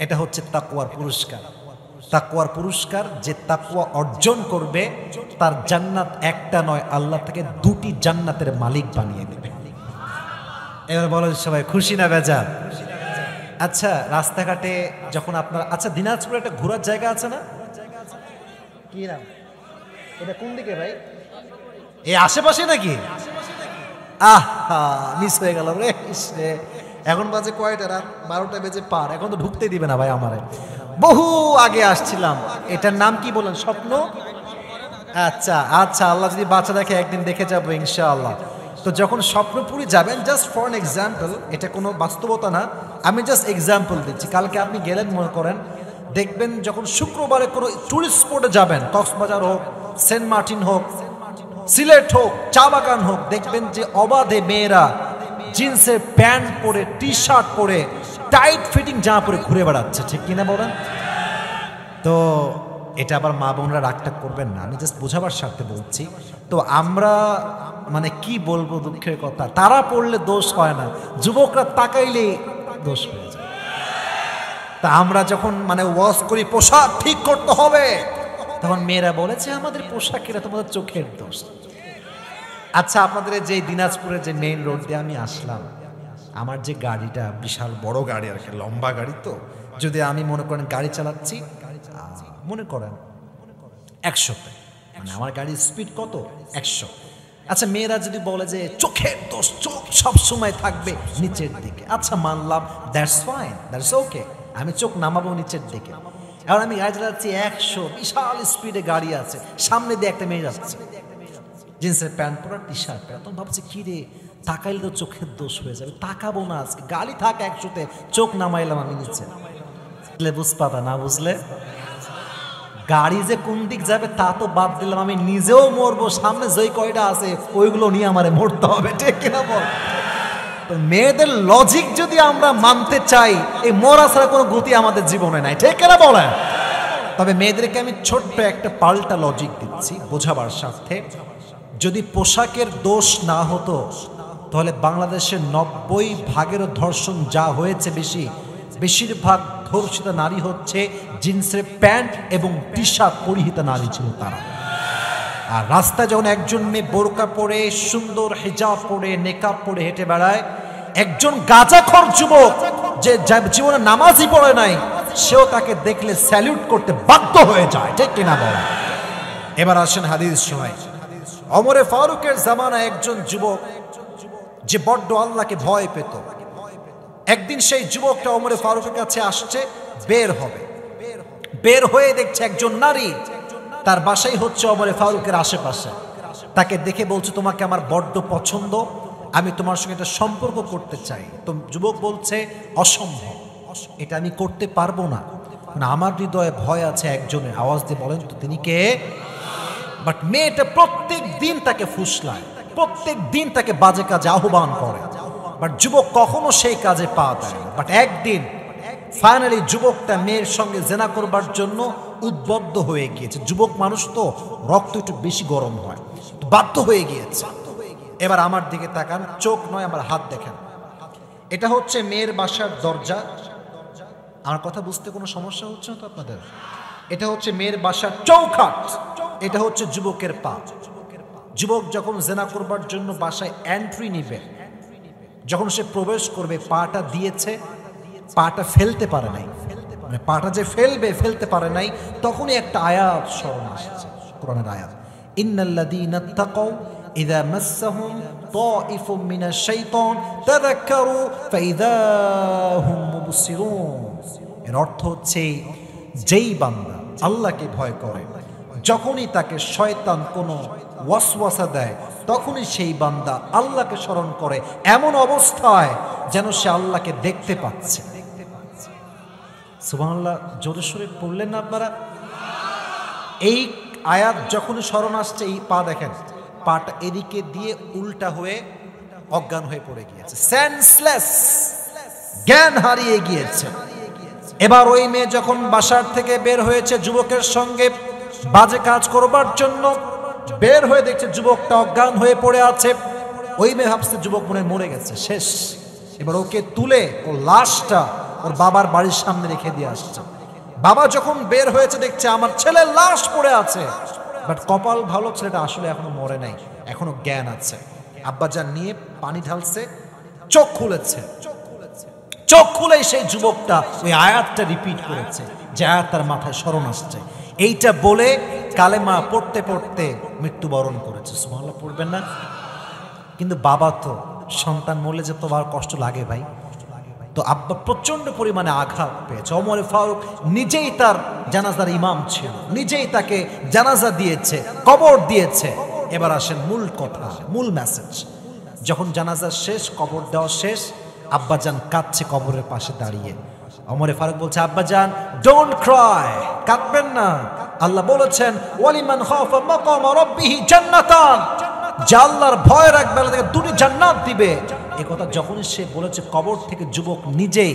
এটা হচ্ছে তাকওয়ার পুরস্কার। তাকওয়ার পুরস্কার, যে তাকওয়া অর্জন করবে তার জান্নাত একটা নয়, আল্লাহ থেকে 2টি জান্নাতের মালিক বানিয়ে দেবে। এবার বলেন সবাই খুশি না বেজার? আচ্ছা রাস্তাঘাটে যখন আপনার, আচ্ছা দিনাজপুরে একটা ঘোরার জায়গা আছে না, কি নাম এটা? কোন দিকে ভাই? এই আশেপাশে নাকি? মিস হয়ে গেল রে। এখন বাজে কয়টা? রাত 12টা বেজে পার। এখন তো ঢুকতে দিবে না ভাই আমারে। বহু আগে আসছিলাম। এটার নাম কি বলেন? স্বপ্ন? আচ্ছা আচ্ছা, আল্লাহ যদি বাচ্চা দেখে একদিন দেখে যাবো ইনশাআল্লাহ। তো যখন স্বপ্নপুরি যাবেন, জাস্ট ফর অ্যান এক্সাম্পল, এটা কোনো বাস্তবতা না, আমি জাস্ট এক্সাম্পল দিচ্ছি। কালকে আপনি গেলেন মনে করেন, দেখবেন যখন শুক্রবারে কোনো টুরিস্ট স্পটে যাবেন, কক্সবাজার হোক, সেন্ট মার্টিন হোক, সিলেট হোক, চা বাগান হোক, দেখবেন যে অবাধে মেয়েরা জিন্সের প্যান্ট পরে, টি শার্ট পরে, টাইট ফিটিং জামা পরে ঘুরে বেড়াচ্ছে। ঠিক কিনা বলেন? তো এটা আবার মা বোনরা রাগটা করবেন না, আমি জাস্ট বোঝাবার স্বার্থে বলছি। তো আমরা মানে কি বলবো, দুঃখের কথা, তারা পড়লে দোষ হয় না, যুবকরা তাকাইলেই দোষ হয়ে যায়। তা আমরা যখন মানে ওয়াজ করি পোশাক ঠিক করতে হবে, তখন মেয়েরা বলেছে আমাদের পোশাকেরা তোমাদের চোখের দোষ। আচ্ছা আপনাদের যে দিনাজপুরের যে মেইন রোড দিয়ে আমি আসলাম, আমার যে গাড়িটা বিশাল বড় গাড়ি আর কি, লম্বা গাড়ি, তো যদি আমি মনে করেন গাড়ি চালাচ্ছি, মনে করেন 100-তে, মানে আমার গাড়ির স্পিড কত? 100। আচ্ছা মেয়েরা যদি বলে যে চোখের দোষ, চোখ সব সময় থাকবে নিচের দিকে, আচ্ছা মানলাম, দ্যাটস ফাইন, দ্যাটস ওকে, আমি চোখ নামাবো নিচের দিকে। এখন আমি গাড়ি চালাচ্ছি 100, বিশাল স্পিডে গাড়ি আছে, সামনে দিয়ে একটা মেয়ে যাচ্ছে, জিন্সের প্যান্ট পরা, টি শার্ট পরা। তখন ভাবছি কি রে, তাকাইলে তো চোখের দোষ হয়ে যাবে, তাকাবো না আজকে, গাড়ি থাক 100-তে, চোখ নামাইলাম আমি নিচে। বুঝপাতা না বুঝলে গাড়ি যে কোন দিক যাবে তা তো বাদ দিলাম, আমি নিজেও মরবো, সামনে যেই কয়টা আছে ওইগুলো নিয়ে আমারে মরতে হবে, ঠিক কিনা বল? তো মেয়েদের লজিক যদি আমরা মানতে চাই, এই মরা ছাড়া কোনো গতি আমাদের জীবনে নাই, ঠিক কিনা বলেন? তবে মেয়েদেরকে আমি ছোট্ট একটা পাল্টা লজিক দিচ্ছি বোঝাবার স্বার্থে। যদি পোশাকের দোষ না হতো তাহলে বাংলাদেশের 90% ধর্ষণ যা হয়েছে বেশিরভাগ ধর্ষিতা নারী হচ্ছে জিন্সের প্যান্ট এবং টি শার্ট পরিহিতা নারী ছিল তারা। আর রাস্তায় যখন একজন মেয়ে বোরকা পরে, সুন্দর হিজাব পরে, নেকাব পরে হেঁটে বেড়ায়, একজন গাঁজাখোর যুবক যে জীবনে নামাজই পড়ে নাই, সেও তাকে দেখলে স্যালিউট করতে বাধ্য হয়ে যায়, ঠিক কিনা বলে? এবার আসেন হাদিস শোনাই। ওমরে ফারুকের জামানায় একজন যুবক যে বড্ড আল্লাহকে ভয় পেত, একদিন সেই যুবকটা ওমরে ফারুকের কাছে আসছে, বের হয়ে দেখছে একজন নারী তার বাসাই হচ্ছে ওমরে ফারুকের আশেপাশে। তাকে দেখে বলছে, তোমাকে আমার বড্ড পছন্দ, আমি তোমার সঙ্গে একটা সম্পর্ক করতে চাই। তো যুবক বলছে, অসম্ভব, এটা আমি করতে পারবো না, মানে আমার হৃদয়ে ভয় আছে একজনের। আওয়াজ দিয়ে বলেন তো তিনি কে? বাট মেয়েটা প্রত্যেক দিন তাকে ফুসলায়, প্রত্যেক দিন তাকে বাজে কাজে আহ্বান করে, বাট যুবক কখনো সেই কাজে পা দেয় না। বাট একদিন ফাইনালি যুবকটা মেয়ের সঙ্গে জেনা করবার জন্য উদ্বুদ্ধ হয়ে গিয়েছে। যুবক মানুষ তো, রক্ত একটু বেশি গরম হয়, বাধ্য হয়ে গিয়েছে। এবার আমার দিকে তাকান, চোখ নয় আমার হাত দেখেন। এটা হচ্ছে মেয়ের বাসার দরজা। আমার কথা বুঝতে কোনো সমস্যা হচ্ছে না তো আপনাদের? এটা হচ্ছে মেয়ের বাসার চৌখাট, এটা হচ্ছে যুবকের পা। যুবক যখন জেনা করবার জন্য বাসায় এন্ট্রি নিবে, যখন সে প্রবেশ করবে, পাটা দিয়েছে, পাটা ফেলতে পারে নাই, মানে পাটা যে ফেলতে পারে নাই, তখনই একটা আয়াত স্মরণ আসছে, কোরআনের আয়াত, ইন্নাল্লাযীনা তাকাউ ইযা মাসসাহুম তাইফুম মিনাশ শাইতান তাযাক্কারু ফাইযা হুম মুবসিরুন। এর অর্থ হচ্ছে, যেই বান্দা আল্লাহকে ভয় করে, যখনই তাকে শয়তান কোনো ওয়াসওয়াসা দেয়, তখনই সেই বান্দা আল্লাহকে স্মরণ করে, এমন অবস্থায় যেন সে আল্লাহকে দেখতে পাচ্ছে। সুবহানাল্লাহ, জোরে সোরে পড়লেন না আপনারা? এই আয়াত যখনই স্মরণ আসছে, এই পা দেখেন, পাটা এদিকে দিয়ে উল্টা হয়ে অজ্ঞান হয়ে পড়ে গিয়েছে, সেন্সলেস, জ্ঞান হারিয়ে গিয়েছে। এবার ওই মেয়ে যখন বাসার থেকে বের হয়েছে যুবকের সঙ্গে বাজে কাজ করবার জন্য, বের হয়ে দেখছে যুবকটা অজ্ঞান হয়ে পড়ে আছে। ওই মেয়ে ভাবছে যুবক মনে মরে গেছে, শেষ। এবার ওকে তুলে ওর লাশটা ওর বাবার বাড়ির সামনে রেখে দিয়ে আসছে। বাবা যখন বের হয়েছে দেখছে আমার ছেলের লাশ পড়ে আছে, বাট কপাল ভালো, ছেলেটা আসলে এখনো মরে নাই, এখনো জ্ঞান আছে। আব্বাজান নিয়ে পানি ঢালছে, চোখ খুলেছে, চোখ খুলেই সেই যুবকটা ওই আয়াতটা রিপিট করেছে, যে আয়াত তার মাথায় স্মরণ আসছে। এইটা বলে কালেমা পড়তে পড়তে মৃত্যুবরণ করেছে। সুবহানাল্লাহ পড়বেন না? কিন্তু বাবা তো, সন্তান মরলে যে তোমার কষ্ট লাগে ভাই, তো আব্বা প্রচন্ড পরিমাণে আঘাত পেয়েছে। ওমরে ফারুক নিজেই তার জানাজার ইমাম ছিল, নিজেই তাকে জানাজা দিয়েছে, কবর দিয়েছে। এবার আসেন মূল কথা, মূল মেসেজ। যখন জানাজা শেষ, কবর দেওয়া শেষ, আব্বাজান কাঁদছে কবরের পাশে দাঁড়িয়ে। ওমরে ফারুক বলছে, আব্বাজান ডোন্ট ক্রাই, কাঁদবেন না। আল্লাহ বলেছেন, ওয়ালিমান খাফা মাকাম রাব্বিহি জান্নাতান, যে আল্লাহর ভয় রাখবে আল্লাহ তাকে দুটি জান্নাত দিবে। এই কথা যখনই সে বলেছে, কবর থেকে যুবক নিজেই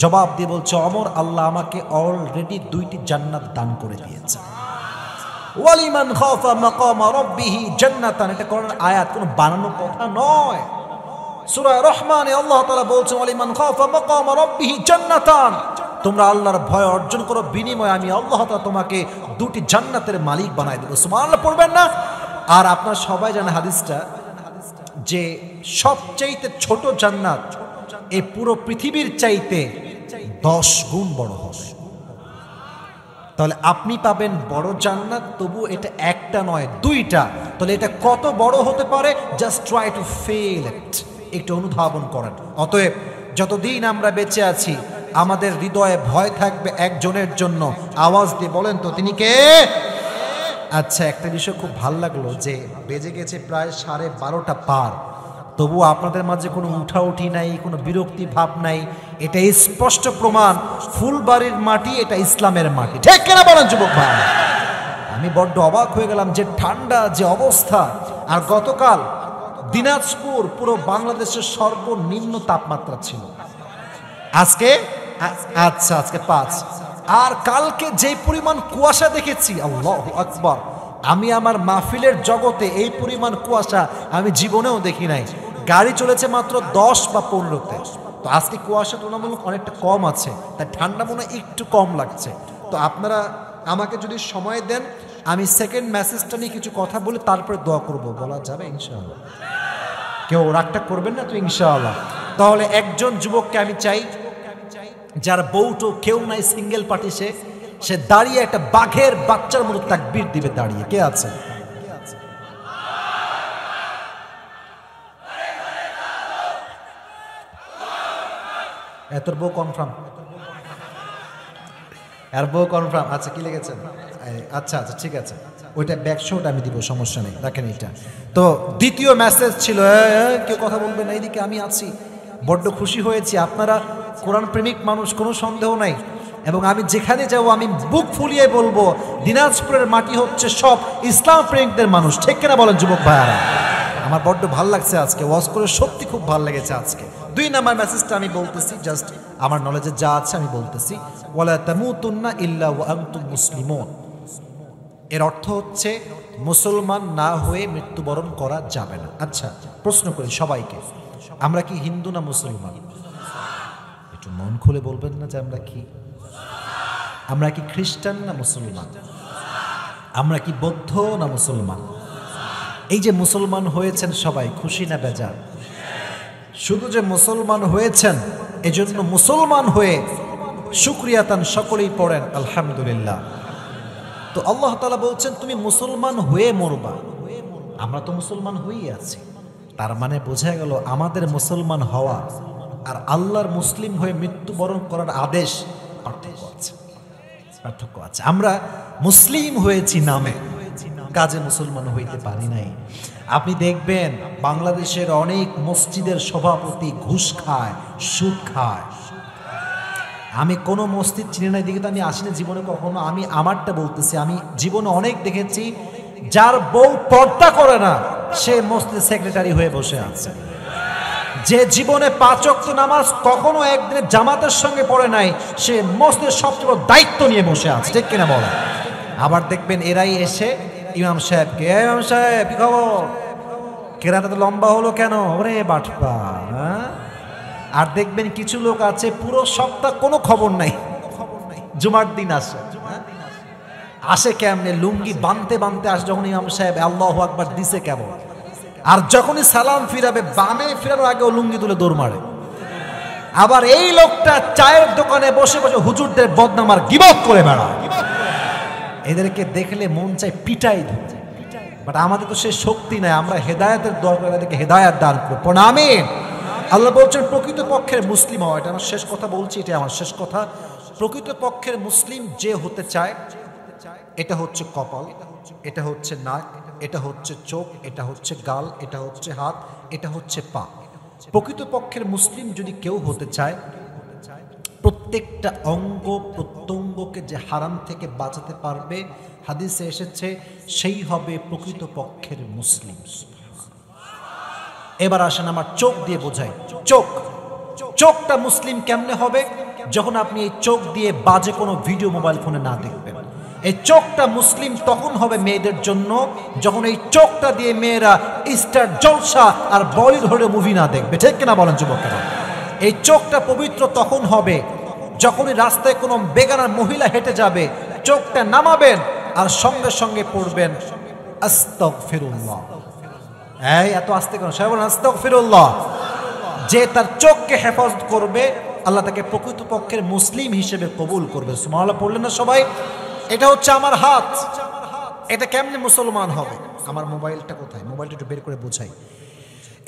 জবাব দিয়ে বলছে, ওমর, আল্লাহ আমাকে অলরেডি 2টি জান্নাত দান করে দিয়েছে। ওয়ালিমান খাফা মাকাম রাব্বিহি জান্নাতান, এটা কোরআনের আয়াত, কোনো বানানো কথা নয়। সূরা রহমানে আল্লাহ তাআলা বলছেন, ওয়ালিমান খাফা মাকাম রাব্বিহি জান্নাতান, তোমরা আল্লাহর ভয় অর্জন করো, বিনিময়ে আমি আল্লাহ তাআলা তোমাকে 2টি জান্নাতের মালিক বানাই দেব। সুবহানাল্লাহ পড়বেন না? আর আপনারা সবাই জানেন হাদিসটা, যে সবচাইতে ছোট জান্নাত এই পুরো পৃথিবীর চাইতে 10 গুণ বড় হবে। তাহলে আপনি পাবেন বড় জান্নাত, তবু এটা একটা নয়, 2টা। তাহলে এটা কত বড় হতে পারে? Just try to feel it, একটু অনুধাবন করেন। অতএব যতদিন আমরা বেঁচে আছি, আমাদের হৃদয়ে ভয় থাকবে একজনের জন্য। আওয়াজ দিয়ে বলেন তো তিনি কে? আচ্ছা, একটা বিষয় খুব ভাল লাগলো যে বেজে গেছে প্রায় 12:30 পার, তবুও আপনাদের মাঝে কোনো উঠাউঠি নাই, কোনো বিরক্তি ভাব নাই। এটা স্পষ্ট প্রমাণ ফুলবাড়ির মাটি এটা ইসলামের মাটি। ঠিক কিনা বলেন যুবক ভাই? আমি বড্ড অবাক হয়ে গেলাম যে ঠান্ডা যে অবস্থা। আর গতকাল দিনাজপুর পুরো বাংলাদেশের সর্বনিম্ন তাপমাত্রা ছিল। আজকে আজকে 5। আর কালকে যে পরিমাণ কুয়াশা দেখেছি, আল্লাহু আকবার, আমি আমার মাহফিলের জগতে এই পরিমাণ কুয়াশা আমি জীবনেও দেখি নাই। গাড়ি চলেছে মাত্র 10 বা 15তে। তো আজকে কুয়াশা তুলনামূলক অনেকটা কম আছে, তাই ঠান্ডা মনে একটু কম লাগছে। তো আপনারা আমাকে যদি সময় দেন, আমি সেকেন্ড মেসেজটা নিয়ে কিছু কথা বলে তারপরে দোয়া করব। বলা যাবে ইনশাআল্লাহ? কেউ রাগটা করবেন না তো ইনশাআল্লাহ? তাহলে একজন যুবককে আমি চাই যার বউটো কেউ নাই, সিঙ্গেল পার্টি, সে দাঁড়িয়ে একটা বাঘের বাচ্চার মতো তাকবীর দিবে দাঁড়িয়ে। কে আছে? এত বউ কনফার্ম? আর বউ কনফার্ম? আচ্ছা, কি লিখেছেন? আচ্ছা ঠিক আছে, ওইটা ব্যাকশট আমি দিব, সমস্যা নেই, দেখেন এটা। তো দ্বিতীয় মেসেজ ছিল, কেউ কথা বলবেন না, এইদিকে আমি আছি। বড্ড খুশি হয়েছি, আপনারা কোরআন প্রেমিক মানুষ, কোনো সন্দেহ নাই। এবং আমি যেখানে যাব আমি বুক ফুলিয়ে বলবো দিনাজপুরের মাটি হচ্ছে সব ইসলাম প্রেমিকদের মানুষ। ঠিক কিনা বলেন যুবক ভাইয়ারা? আমার বড্ড ভাল লাগছে আজকে ওয়াজ করে, সত্যি খুব ভাল লেগেছে আজকে। 2 নাম্বার মেসেজটা আমি বলতেছি, জাস্ট আমার নলেজে যা আছে আমি বলতেছি। ওয়ালা তামুতুন্না ইল্লা ওয়া আনতুম মুসলিমুন। এর অর্থ হচ্ছে মুসলমান না হয়ে মৃত্যুবরণ করা যাবে না। আচ্ছা, প্রশ্ন করি সবাইকে, আমরা কি হিন্দু না মুসলমান? একটু মন খুলে বলবেন না যে আমরা কি? আমরা কি খ্রিস্টান না মুসলমান? আমরা কি বৌদ্ধ না মুসলমান? এই যে মুসলমান হয়েছেন সবাই, খুশি না বেজার? শুধু যে মুসলমান হয়েছেন এজন্য মুসলমান হয়ে শুকরিয়াতান সকলেই পড়েন আলহামদুলিল্লাহ। তো আল্লাহ তাআলা বলছেন তুমি মুসলমান হয়ে মরবা। আমরা তো মুসলমান হয়েই আছি, তার মানে বোঝা গেল আমাদের মুসলমান হওয়া আর আল্লাহর মুসলিম হয়ে মৃত্যুবরণ করার আদেশ পার্থক্য আছে। আমরা মুসলিম হয়েছি নামে, কাজে মুসলমান হইতে পারি নাই। আপনি দেখবেন বাংলাদেশের অনেক মসজিদের সভাপতি ঘুষ খায়, সুদ খায়। আমি কোনো মসজিদ চিনি না, দিকে তো আমি আসিনি জীবনে কখনো। আমি আমারটা বলতেছি, আমি জীবনে অনেক দেখেছি যার বউ পর্দা করে না সে মসজিদ সেক্রেটারি হয়ে বসে আছে। যে জীবনে 5 ওয়াক্ত নামাজ কখনো একদিনে জামাতের সঙ্গে পড়ে নাই সে মসজিদের সবচেয়ে বড় দায়িত্ব নিয়ে বসে আছে। ঠিক কিনা বলেন? আবার দেখবেন এরাই এসে ইমাম সাহেবকে, ইমাম সাহেব কি খবর, কেরাটা তো লম্বা হলো কেন, ওরে বাটপা। আর দেখবেন কিছু লোক আছে পুরো সপ্তাহ কোনো খবর নাই, জুমার দিন আসে কেমনে লুঙ্গি বানতে বানতে আসে, যখন ইমাম সাহেব আল্লাহু আকবার দিছে কেমন, আর যখনই সালাম ফিরাবে বামে ফিরানোর আগেও লুঙ্গি তুলে দৌড় মারে। আবার এই লোকটা চায়ের দোকানে বসে বসে হুজুরদের বদনামার গীবত করে বেড়ায়। এদেরকে দেখলে মন চায় পিটাই ধরে, বাট আমাদের তো সে শক্তি নাই। আমরা হেদায়েতের দোয়া করে এদেরকে হেদায়েত দান করব। আমিন। আল্লাহ বলছেন প্রকৃত পক্ষের মুসলিম হওয়া, এটা আমার শেষ কথা বলছি, এটা আমার শেষ কথা। প্রকৃত পক্ষের মুসলিম যে হতে চায়, এটা হচ্ছে কপাল, এটা হচ্ছে নাক, এটা হচ্ছে চোখ, এটা হচ্ছে গাল, এটা হচ্ছে হাত, এটা হচ্ছে পা। প্রকৃত পক্ষের মুসলিম যদি কেউ হতে চায়, প্রত্যেকটা অঙ্গ প্রত্যঙ্গকে যে হারাম থেকে বাঁচাতে পারবে, হাদিসে এসেছে, সেই হবে প্রকৃত পক্ষের মুসলিম। এবার আসেন আমার চোখ দিয়ে বোঝাই। চোখটা মুসলিম কেমনে হবে? যখন আপনি এই চোখ দিয়ে বাজে কোনো ভিডিও মোবাইল ফোনে না দেখবেন। এই চোখটা মুসলিম তখন হবে মেয়েদের জন্য যখন এই চোখটা দিয়ে মেয়েরা স্টার জলসা আর বলিউড মুভি না দেখবে। ঠিক কিনা বলেন যুবকেরা? এই চোখটা পবিত্র তখন হবে যখনই রাস্তায় কোনো বেগানা মহিলা হেঁটে যাবে, চোখটা নামাবেন আর সঙ্গে সঙ্গে পড়বেন আস্তাগফিরুল্লাহ। এই এত আস্তে কেন? সবাই বলেন আস্তাগফিরুল্লাহ। যে তার চোখকে হেফাজত করবে আল্লাহ তাকে প্রকৃত পক্ষের মুসলিম হিসেবে কবুল করবে। সুবহানাল্লাহ পড়লেন না সবাই? এটা হচ্ছে আমার হাত, এটা কেমনে মুসলমান হবে? আমার মোবাইলটা কোথায়? মোবাইলটা একটু বের করে বোঝাই।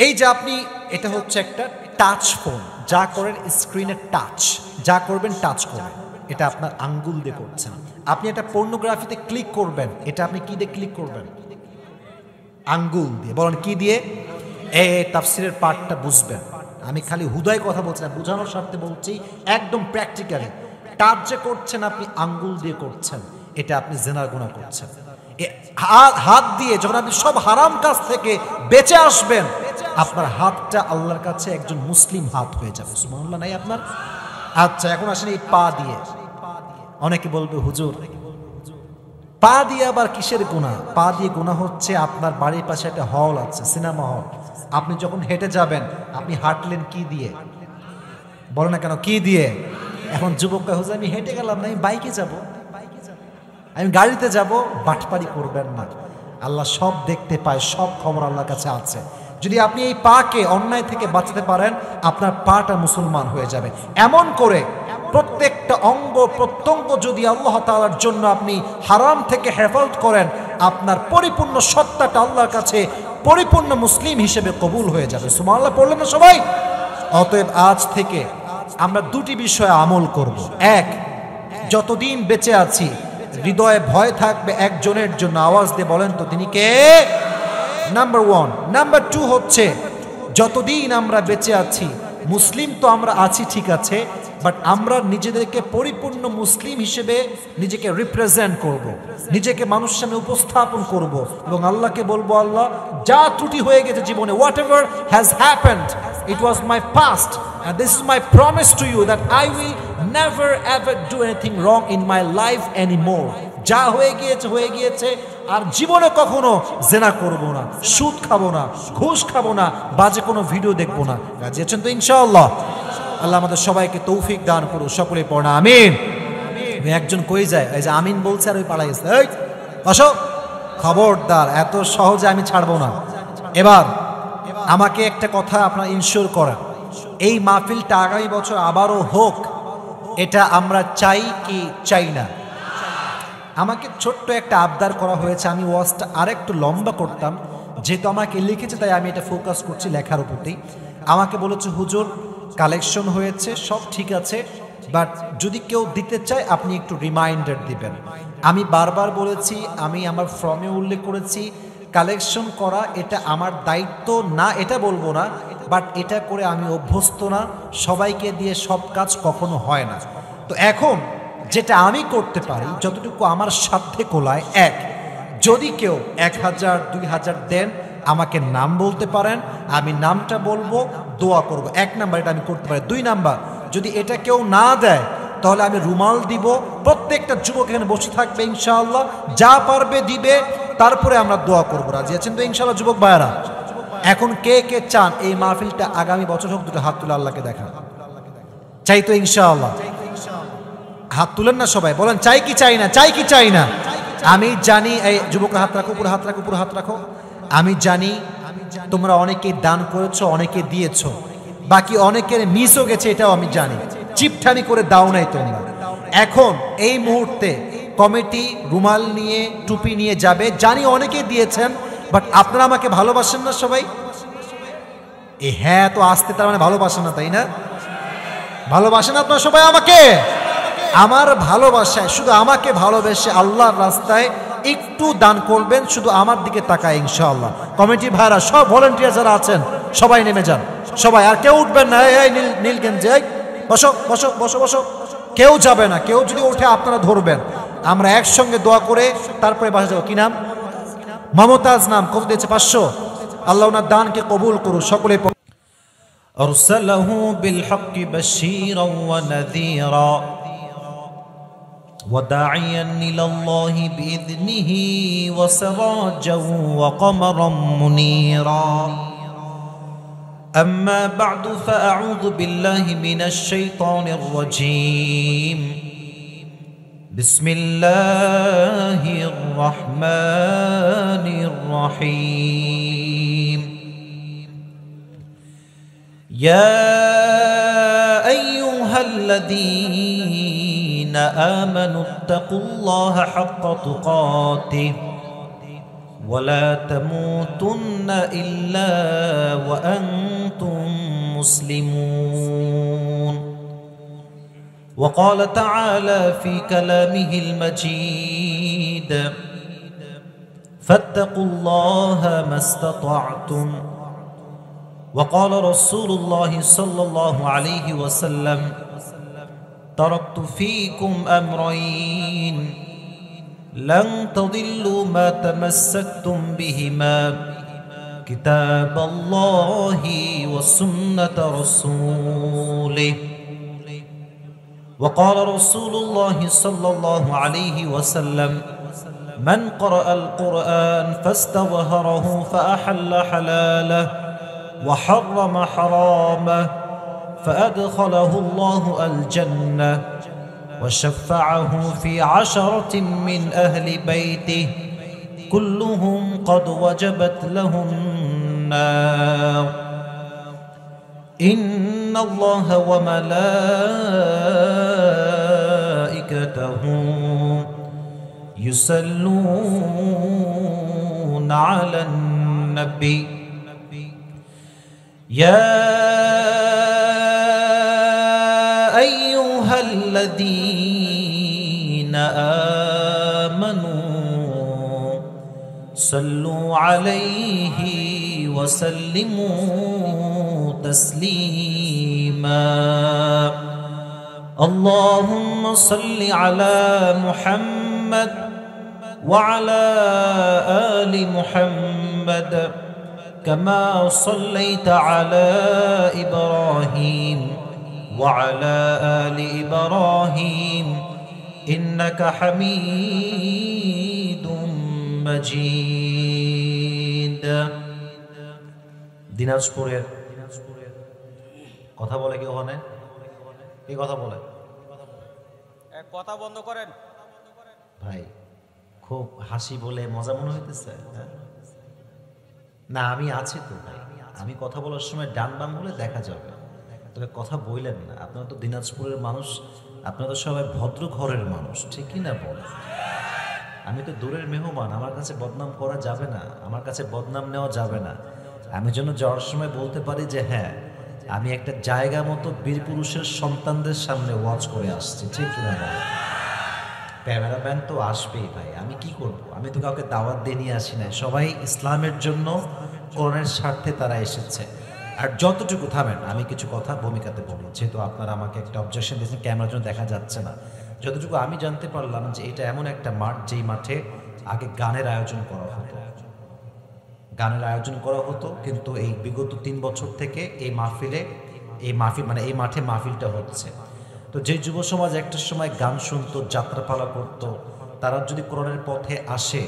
এই যে আপনি, এটা হচ্ছে একটা টাচ ফোন, যা করেন স্ক্রিনে টাচ, যা করবেন টাচ করবেন, এটা আপনার আঙ্গুল দিয়ে করছেন। আপনি একটা পর্নোগ্রাফিতে ক্লিক করবেন, এটা আপনি কি দিয়ে ক্লিক করবেন? আঙ্গুল দিয়ে। বলেন কি দিয়ে? এই তাফসিরের পার্টটা বুঝবেন, আমি খালি হুদায় কথা বলছি না, বোঝানোর স্বার্থে বলছি, একদম প্র্যাকটিক্যালি। টাচ যে করছেন আপনি আঙ্গুল দিয়ে করছেন, এটা আপনি জিনার গুনাহ করছেন। হাত দিয়ে যখন আপনি সব হারাম কাজ থেকে বেঁচে আসবেন, আপনার হাতটা আল্লাহর কাছে একজন মুসলিম হাত হয়ে যাবে। সুবহানাল্লাহ নাই আপনার? আচ্ছা, এখন আসেন এই পা দিয়ে। অনেকে বলবে হুজুর পা দিয়ে আবার কিসের গুনাহ? পা দিয়ে গুনাহ হচ্ছে আপনার বাড়ির পাশে একটা হল আছে, সিনেমা হল। আপনি যখন হেঁটে যাবেন, আপনি হাঁটলেন কি দিয়ে? বলে না কেন কি দিয়ে? এখন যুবকরা হুজুর আমি হেঁটে গেলাম না, আমি বাইকে যাব, আমি গাড়িতে যাব। বাটপারি করবেন না, আল্লাহ সব দেখতে পায়, সব খবর আল্লাহর কাছে আছে। যদি আপনি এই পাকে অন্যায় থেকে বাঁচাতে পারেন, আপনার পাটা মুসলমান হয়ে যাবে। এমন করে প্রত্যেকটা অঙ্গ প্রত্যঙ্গ যদি আল্লাহ তাআলার জন্য আপনি হারাম থেকে হেফাজত করেন, আপনার পরিপূর্ণ সত্তাটা আল্লাহর কাছে পরিপূর্ণ মুসলিম হিসেবে কবুল হয়ে যাবে। সুবহানাল্লাহ পড়লেন না সবাই? অতএব আজ থেকে আমরা দুটি বিষয়ে আমল করব। এক, যতদিন বেঁচে আছি হৃদয়ে ভয় থাকবে একজনের জন্য। আওয়াজ দিয়ে বলেন তো তিনি কে? Number one. নাম্বার টু হচ্ছে, যতদিন আমরা বেঁচে আছি, মুসলিম তো আমরা আছি ঠিক আছে, বাট আমরা নিজেদেরকে পরিপূর্ণ মুসলিম হিসেবে নিজেকে রিপ্রেজেন্ট করব, নিজেকে মানুষের সামনে উপস্থাপন করব এবং আল্লাহকে বলবো, আল্লাহ যা ত্রুটি হয়ে গেছে জীবনে, what ever has happened, it was my past and this is my promise to you that I will never ever do anything wrong in my life anymore. যা হয়ে গিয়েছে হয়ে গিয়েছে, আর জীবনে কখনো জেনা করব না, সুদ খাবো না, ঘুষ খাবো না, বাজে কোনো ভিডিও দেখবো না। রাজি আছেন তো ইনশাআল্লাহ? আল্লাহ আমাদের সবাইকে তৌফিক দান করুন, সকলে পড়ো না আমিন। একজন কই যায়, এই যে আমিন বলছে আর ওই পালাই গেছে, এই বসো, খবরদার, এত সহজে আমি ছাড়বো না। এবার আমাকে একটা কথা আপনারা ইনশিওর করেন, এই মাহফিলটা আগামী বছর আবারও হোক, এটা আমরা চাই কি চাই না? আমাকে ছোট্ট একটা আবদার করা হয়েছে, আমি ওয়াজটা আরেকটু লম্বা করতাম, যেহেতু আমাকে লিখেছে তাই আমি এটা ফোকাস করছি লেখার উপরই। আমাকে বলেছে হুজুর কালেকশন হয়েছে, সব ঠিক আছে, বাট যদি কেউ দিতে চায় আপনি একটু রিমাইন্ডার দিবেন। আমি বারবার বলেছি, আমি আমার ফর্মে উল্লেখ করেছি, কালেকশন করা এটা আমার দায়িত্ব না, এটা বলবো না, বাট এটা করে আমি অভ্যস্ত না, সবাইকে দিয়ে সব কাজ কখনো হয় না। তো এখন যেটা আমি করতে পারি, যতটুকু আমার সাধ্যে কোলায়, এক, যদি কেউ 1000 2000 দেন, আমাকে নাম বলতে পারেন, আমি নামটা বলবো, দোয়া করব। 1 নাম্বার, এটা আমি করতে পারি। 2 নাম্বার, যদি এটা কেউ না দেয় তাহলে আমি রুমাল দিব, প্রত্যেকটা যুবক এখানে বসে থাকবে ইনশাআল্লাহ, যা পারবে দিবে, তারপরে আমরা দোয়া করবো। রাজি আছেন তো ইনশাআল্লাহ যুবক ভাইয়ারা? এখন কে কে চান এই মাহফিলটা আগামী বছর হোক? দুটো হাত তুলে আল্লাহকে দেখা। চাই তো ইনশাআল্লাহ? হাত তুলেন না সবাই, বলেন চাই কি চাই না? চাই কি চাই না? আমি জানি, এই যুবক হাত রাখো, পুরো হাত রাখো, পুরো হাত রাখো। আমি জানি তোমরা অনেকে দান করেছো, অনেকে দিয়েছো, বাকি অনেকের মিসও গেছে, এটাও আমি জানি, চিপঠানি করে দাও নাই তোমরা। এখন এই মুহূর্তে কমিটি রুমাল নিয়ে, টুপি নিয়ে যাবে, জানি অনেকে দিয়েছেন, বাট আপনারা আমাকে ভালোবাসেন না সবাই? এ হ্যাঁ তো আসতে, তার মানে ভালোবাসেন না, তাই না? ভালোবাসেন আপনারা সবাই আমাকে? আমার ভালোবাসায় শুধু আমাকে ভালোবেসে আল্লাহর রাস্তায় একটু দান করবেন, শুধু আমার দিকে তাকায় ইনশাআল্লাহ। কমিটি ভাইরা, সব ভলান্টিয়ার যারা আছেন সবাই নেমে যান, সবাই, আর কেউ উঠবেন না। এই নীল গেঞ্জি, এই বসো বসো বসো বসো, কেউ যাবে না। কেউ যদি ওঠে আপনারা ধরবেন, আমরা একসঙ্গে দোয়া করে তারপরে বাসা যাবো। কি নাম? মমতাজ নাম। কত দিয়েছে? 500। আল্লাহ ওনার দানকে কবুল করুন সকলে। আরসালাহু বিল হাক্কি বাশীরান ওয়া নাযীরা وداعيا إلى الله بإذنه وسراجا وقمرا منيرا. أما بعد فأعوذ بالله من الشيطان الرجيم. بسم الله الرحمن الرحيم. يا أيها الذين آمنوا اتقوا الله حق تقاته ولا تموتن إلا وأنتم مسلمون. وقال تعالى في كلامه المجيد: فاتقوا الله ما استطعتم. وقال رسول الله صلى الله عليه وسلم: تركت فيكم أمرين لن تضلوا ما تمسكتم بهما كتاب الله وسنة رسوله. وقال رسول الله صلى الله عليه وسلم: من قرأ القرآن فاستظهره فأحل حلاله وحرم حرامه فأدخله الله الجنة وشفعه في 10 من أهل بيته كلهم قد وجبت لهم النار. إن الله وملائكته يصلون على النبي يا أيها الذين آمنوا صلوا عليه وسلموا تسليما. اللهم صل على محمد وعلى آل محمد كما صليت على إبراهيم وعلى آل إبراهيم إنك حميد مجيد. দিনাজপুরের কথা বলে কি ওখানে? কি কথা বলে? এক কথা বন্ধ করেন ভাই, খুব হাসি বলে মজা মনে হইতেছে। না, আমি আছি তো ভাই, আমি কথা বলার সময় ডান বাম বলে দেখা যাবে, তবে কথা বললেন না। আপনারা তো দিনাজপুরের মানুষ, আপনারা তো সবাই ভদ্র ঘরের মানুষ, ঠিক কি না বলেন? আমি তো দূরের মেহমান, আমার কাছে বদনাম করা যাবে না, আমার কাছে বদনাম নেওয়া যাবে না। আমি যেন যাওয়ার সময় বলতে পারি যে হ্যাঁ, আমি একটা জায়গা মতো বীর পুরুষের সন্তানদের সামনে ওয়াজ করে আসছি, ঠিক কিনা বলেন? ক্যামেরাম্যান তো আসবেই ভাই, আমি কি করব? আমি তো কাউকে দাওয়াত দিয়ে নিয়ে আসি না, সবাই ইসলামের জন্য কোরআনের স্বার্থে তারা এসেছে। আর যতটুকু, থামেন, আমি কিছু কথা ভূমিকাতে বলি, যেহেতু আপনারা আমাকে একটা অবজেকশন দিয়েছেন ক্যামেরার জন্য দেখা যাচ্ছে না। যতটুকু আমি জানতে পারলাম যে এটা এমন একটা মাঠ যেই মাঠে আগে গানের আয়োজন করা হতো, কিন্তু এই বিগত 3 বছর থেকে এই মাহফিল মানে এই মাঠে মাহফিলটা হচ্ছে। তো যে যুব সমাজ একটা সময় গান শুনতো, যাত্রাপালা করতো, তারা যদি কোরআনের পথে আসে,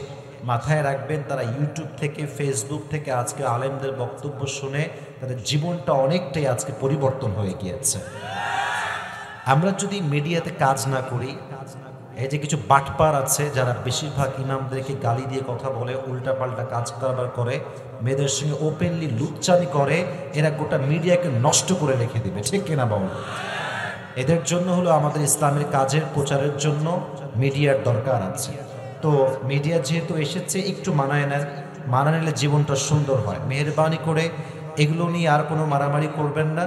মাথায় রাখবেন তারা ইউটিউব থেকে, ফেসবুক থেকে আজকে আলেমদের বক্তব্য শুনে তাদের জীবনটা অনেকটাই আজকে পরিবর্তন হয়ে গিয়েছে। আমরা যদি মিডিয়াতে কাজ না করি, এই যে কিছু বাটপার আছে যারা বেশিরভাগ ইমামদেরকে গালি দিয়ে কথা বলে, উল্টাপাল্টা কাজ কারবার করে, মেয়েদের সঙ্গে ওপেনলি লুচ্চামি করে, এরা গোটা মিডিয়াকে নষ্ট করে রেখে দিবে, ঠিক কিনা বাবু? এদের জন্য হলো আমাদের ইসলামের কাজের প্রচারের জন্য মিডিয়ার দরকার আছে। তো মিডিয়া যেহেতু এসেছে, একটু মানায় নেন, মানা নিলে জীবনটা সুন্দর হয়। মেহেরবানি করে এগুলো নিয়ে আর কোনো মারামারি করবেন না।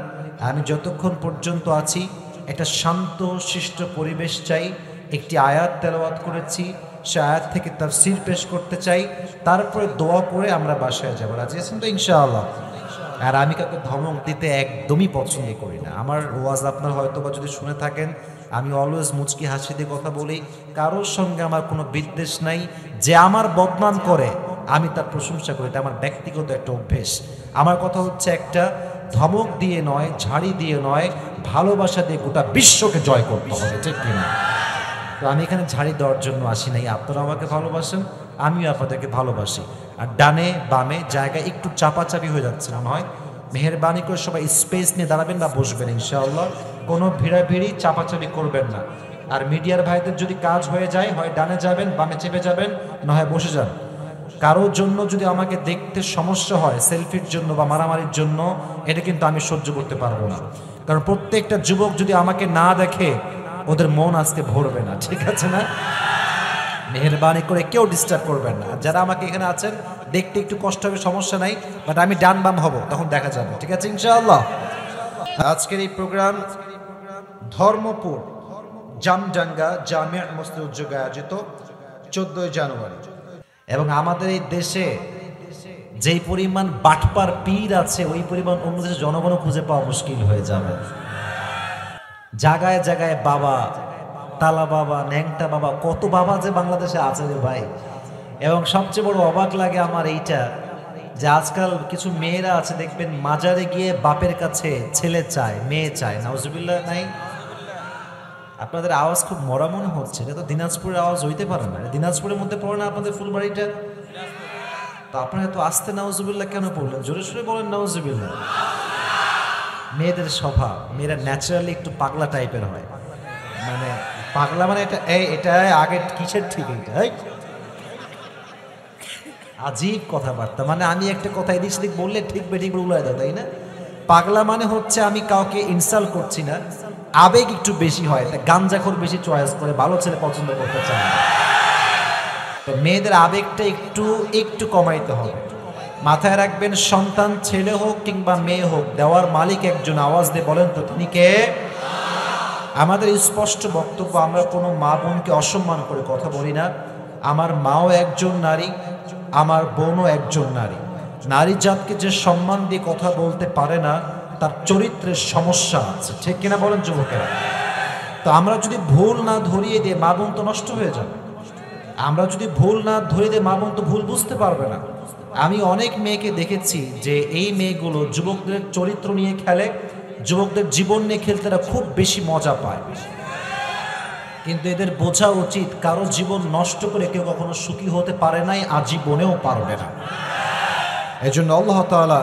আমি যতক্ষণ পর্যন্ত আছি একটা শান্ত শিষ্ট পরিবেশ চাই। একটি আয়াত তেলাওয়াত করেছি, সে আয়াত থেকে তাফসীর পেশ করতে চাই, তারপরে দোয়া করে আমরা বাসায় যাবো। রাজি আছেন তো ইনশাআল্লাহ? আর আমি কাউকে ধমক দিতে একদমই পছন্দ করি না। আমার ওয়াজ আপনার হয়তো বা যদি শুনে থাকেন, আমি অলওয়েজ মুচকি হাসি দিয়ে কথা বলি, কারোর সঙ্গে আমার কোনো বিদ্বেষ নাই। যে আমার বদনাম করে আমি তার প্রশংসা করি, এটা আমার ব্যক্তিগত একটা অভ্যেস। আমার কথা হচ্ছে একটা, ধমক দিয়ে নয়, ঝাড়ি দিয়ে নয়, ভালোবাসা দিয়ে গোটা বিশ্বকে জয় করতে হবে, ঠিক কিনা? তো আমি এখানে ঝাড়ি দেওয়ার জন্য আসি নাই। আপনারা আমাকে ভালোবাসেন, আমিও আপনাদেরকে ভালোবাসি। আর ডানে বামে জায়গা একটু চাপাচাপি হয়ে যাচ্ছে মনে হয়, মেহেরবানি করে সবাই স্পেস নিয়ে দাঁড়াবেন বা বসবেন ইনশাআল্লাহ। কোনো ভিড়াভিড়ি চাপাচাপি করবেন না। আর মিডিয়ার ভাইদের যদি কাজ হয়ে যায়, হয় ডানে যাবেন, বামে চেপে যাবেন, না হয় বসে যান। কারোর জন্য যদি আমাকে দেখতে সমস্যা হয়, সেলফির জন্য বা মারামারির জন্য, এটা কিন্তু আমি সহ্য করতে পারবো না। কারণ প্রত্যেকটা যুবক যদি আমাকে না দেখে, ওদের মন আজকে ভরবে না, ঠিক আছে না? মেহেরবানি করে কেউ ডিস্টার্ব করবেন না। যারা আমাকে এখানে আছেন, দেখতে একটু কষ্ট হবে, সমস্যা নাই, বাট আমি ডান বাম হব, তখন দেখা যাবে, ঠিক আছে ইনশাআল্লাহ? আজকের এই প্রোগ্রাম ধর্মপুর জামডাঙ্গা জামিয়া মসজিদ উদ্যোগে আয়োজিত 14 জানুয়ারি। এবং আমাদের এই দেশে যেই পরিমাণ বাটপার পীর আছে ওই পরিমাণ অন্য দেশের জনগণও খুঁজে পাওয়া মুশকিল হয়ে যাবে। জায়গায় জায়গায় বাবা, তালা বাবা, ন্যাংটা বাবা, কত বাবা যে বাংলাদেশে আছে রে ভাই। এবং সবচেয়ে বড় অবাক লাগে আমার এইটা যে আজকাল কিছু মেয়েরা আছে দেখবেন মাজারে গিয়ে বাপের কাছে ছেলে চায়, মেয়ে চায়। নাউজুবিল্লাহ নাই? আপনাদের আওয়াজ খুব মরা মনে হচ্ছে, এটা তো দিনাজপুরের আওয়াজ হইতে পারে না। দিনাজপুরের মধ্যে পড়ে না আপনাদের ফুলবাড়িটা? তো আপনারা এত আস্তে নাউজুবিল্লাহ কেন পড়লেন? জোরে সোরে বলেন নাউজুবিল্লাহ। মেয়েদের স্বভাব, মেয়েরা ন্যাচারালি একটু পাগলা টাইপের হয়। মানে পাগলা মানে এটা আগে কিসের ঠিক এইটা আজীব কথাবার্তা। মানে আমি একটা কথা এদিক সেদিক বললে ঠিক বেঠিক উড়ায় দাও, তাই না? পাগলা মানে হচ্ছে আমি কাউকে ইনসাল্ট করছি না, আবেগ একটু বেশি হয়, গাঞ্জাখোর বেশি চয়েস করে, ভালো ছেলে পছন্দ করতে চায় না। তো মেয়েদের আবেগটা একটু কমাইতে হবে। মাথায় রাখবেন, সন্তান ছেলে হোক কিংবা মেয়ে হোক, দেওয়ার মালিক একজন। আওয়াজ দিয়ে বলেন তো তিনি কে? আমাদের স্পষ্ট বক্তব্য, আমরা কোনো মা বোনকে অসম্মান করে কথা বলি না। আমার মাও একজন নারী, আমার বোনও একজন নারী। নারী জাতকে যে সম্মান দিয়ে কথা বলতে পারে না তার চরিত্রের সমস্যা আছে, ঠিক কিনা বলেন যুবকেরা? তো আমরা যদি ভুল না ধরিয়ে দিয়ে মা বোন তো নষ্ট হয়ে যাবে। আমরা যদি ভুল না ধরিয়ে দিয়ে মা বোন তো ভুল বুঝতে পারবে না। আমি অনেক মেয়েকে দেখেছি যে এই মেয়েগুলো যুবকদের চরিত্র নিয়ে খেলে, যুবকদের জীবন নিয়ে খেলতে এরা খুব বেশি মজা পায়। কিন্তু এদের বোঝা উচিত, কারো জীবন নষ্ট করে কেউ কখনো সুখী হতে পারে নাই, আজীবনেও পারবে না। এজন্য আল্লাহ তাআলা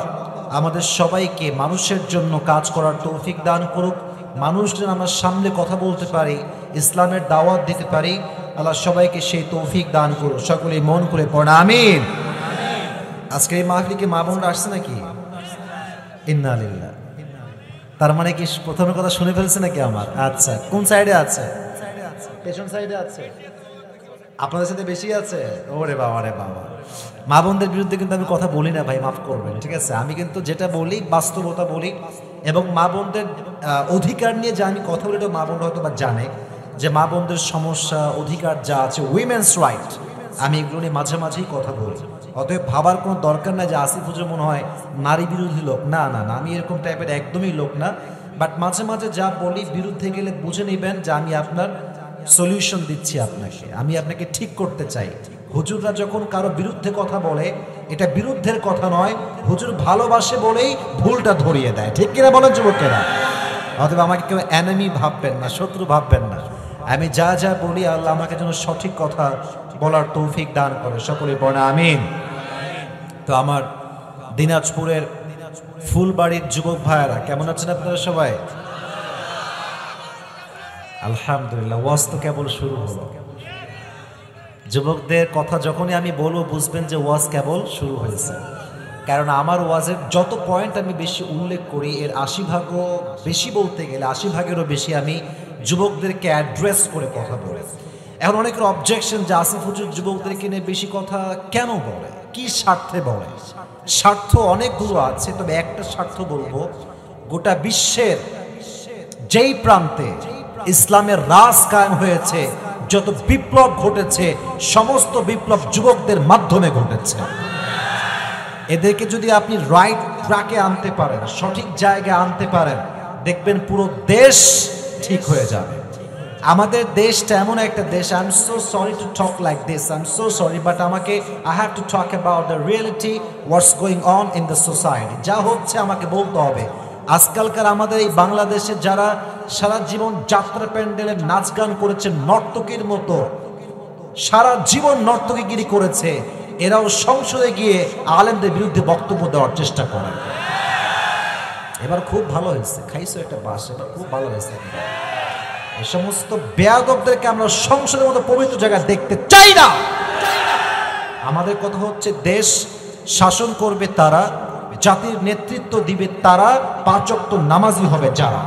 আমাদের সবাইকে মানুষের জন্য কাজ করার তৌফিক দান করুক। মানুষ যেন আমরা সামনে কথা বলতে পারি, ইসলামের দাওয়াত দিতে পারি, আল্লাহ সবাইকে সেই তৌফিক দান করুক। সকলে মন করে পড়েন আমিন। আজকে এই মাহফিলে কি মা বোনরা আসছে নাকি? ইন্না লিল্লাহ। তার মানে কি প্রথমের কথা শুনে ফেলছে নাকি আমার? আচ্ছা, কোন সাইডে আছে? পেছন সাইডে আছে। আপনাদের সাথে বেশি আছে? ওরে বাবা রে বাবা। মা বোনদের বিরুদ্ধে কিন্তু আমি কথা বলি না ভাই, মাফ করবেন, ঠিক আছে? আমি কিন্তু যেটা বলি বাস্তবতা বলি। এবং মা বোনদের অধিকার নিয়ে যা আমি কথা বলি, তো মা বোনরা হয়তো বা জানে যে মা বোনদের সমস্যা, অধিকার যা আছে, উইমেন্স রাইট, আমি এগুলো নিয়ে মাঝে মাঝেই কথা বলি। অতএব ভাবার কোনো দরকার নাই যে আসিফ হুজুর মনে হয় নারী বিরোধী লোক। না না না, আমি এরকম টাইপের একদমই লোক না। বাট মাঝে মাঝে যা বলি বিরুদ্ধে গেলে বুঝে নেবেন যে আমি আপনার সলিউশন দিচ্ছি আপনাকে, আমি আপনাকে ঠিক করতে চাই। হুজুররা যখন কারো বিরুদ্ধে কথা বলে, এটা বিরুদ্ধের কথা নয়, হুজুর ভালোবাসে বলেই ভুলটা ধরিয়ে দেয়, ঠিক কিনা বলেন যুবকেরা? অতএব আমাকে কেউ এনিমি ভাববেন না, শত্রু ভাববেন না। আমি যা যা বলি আল্লাহ আমাকে যেন সঠিক কথা বলার তৌফিক দান করে। সকলে পড়ে আমিন। তো আমার দিনাজপুরের ফুলবাড়ির যুবক ভাইয়েরা কেমন আছেন আপনারা সবাই? আলহামদুলিল্লাহ। ওয়াজ তো কেবল শুরু হলো। যুবকদের কথা যখনই আমি বলবো বুঝবেন যে ওয়াজ কেবল শুরু হয়েছে। কারণ আমার ওয়াজের যত পয়েন্ট আমি বেশি উল্লেখ করি, এর 80 ভাগও বেশি, বলতে গেলে 80 ভাগেরও বেশি আমি যুবকদেরকে অ্যাড্রেস করে কথা বলি। এখন অনেকের অবজেকশন যে আসিফ হুজুর যুবকদেরকে নিয়ে বেশি কথা কেন বলে, কি স্বার্থে বলে? স্বার্থ অনেকগুলো আছে, তবে একটা স্বার্থ বলবো, গোটা বিশ্বের যেই প্রান্তে ইসলামের রাজ কায়েম হয়েছে, যত বিপ্লব ঘটেছে, সমস্ত বিপ্লব যুবকদের মাধ্যমে ঘটেছে। এদেরকে যদি আপনি রাইট ট্র্যাকে আনতে পারেন, সঠিক জায়গায় আনতে পারেন, দেখবেন পুরো দেশ ঠিক হয়ে যাবে। আমাদের দেশটা এমন একটা দেশ, I am so sorry to talk like this, I am so sorry, but আমাকে I have to talk about the reality, what's going on in the society. যা হচ্ছে আমাকে বলতে হবে। আজকালকার আমাদের এই বাংলাদেশে যারা সারা জীবন যাত্রা প্যান্ডেলে নাচ গান করেছে নর্তকীর মতো, সারা জীবন নর্তকীগিরি করেছে, এরাও সংসদে গিয়ে আলেমদের বিরুদ্ধে বক্তব্য দেওয়ার চেষ্টা করে। এবার খুব ভালো হয়েছে, খাইছো একটা বাস, এবার খুব ভালো হয়েছে। এই সমস্ত বেয়াদবদেরকে আমরা সংসদের মতো পবিত্র জায়গায় দেখতে চাই না। আমাদের কথা হচ্ছে দেশ শাসন করবে তারা, জাতির নেতৃত্ব দিবে তারা, 5 ওয়াক্ত নামাজি হবে যারা।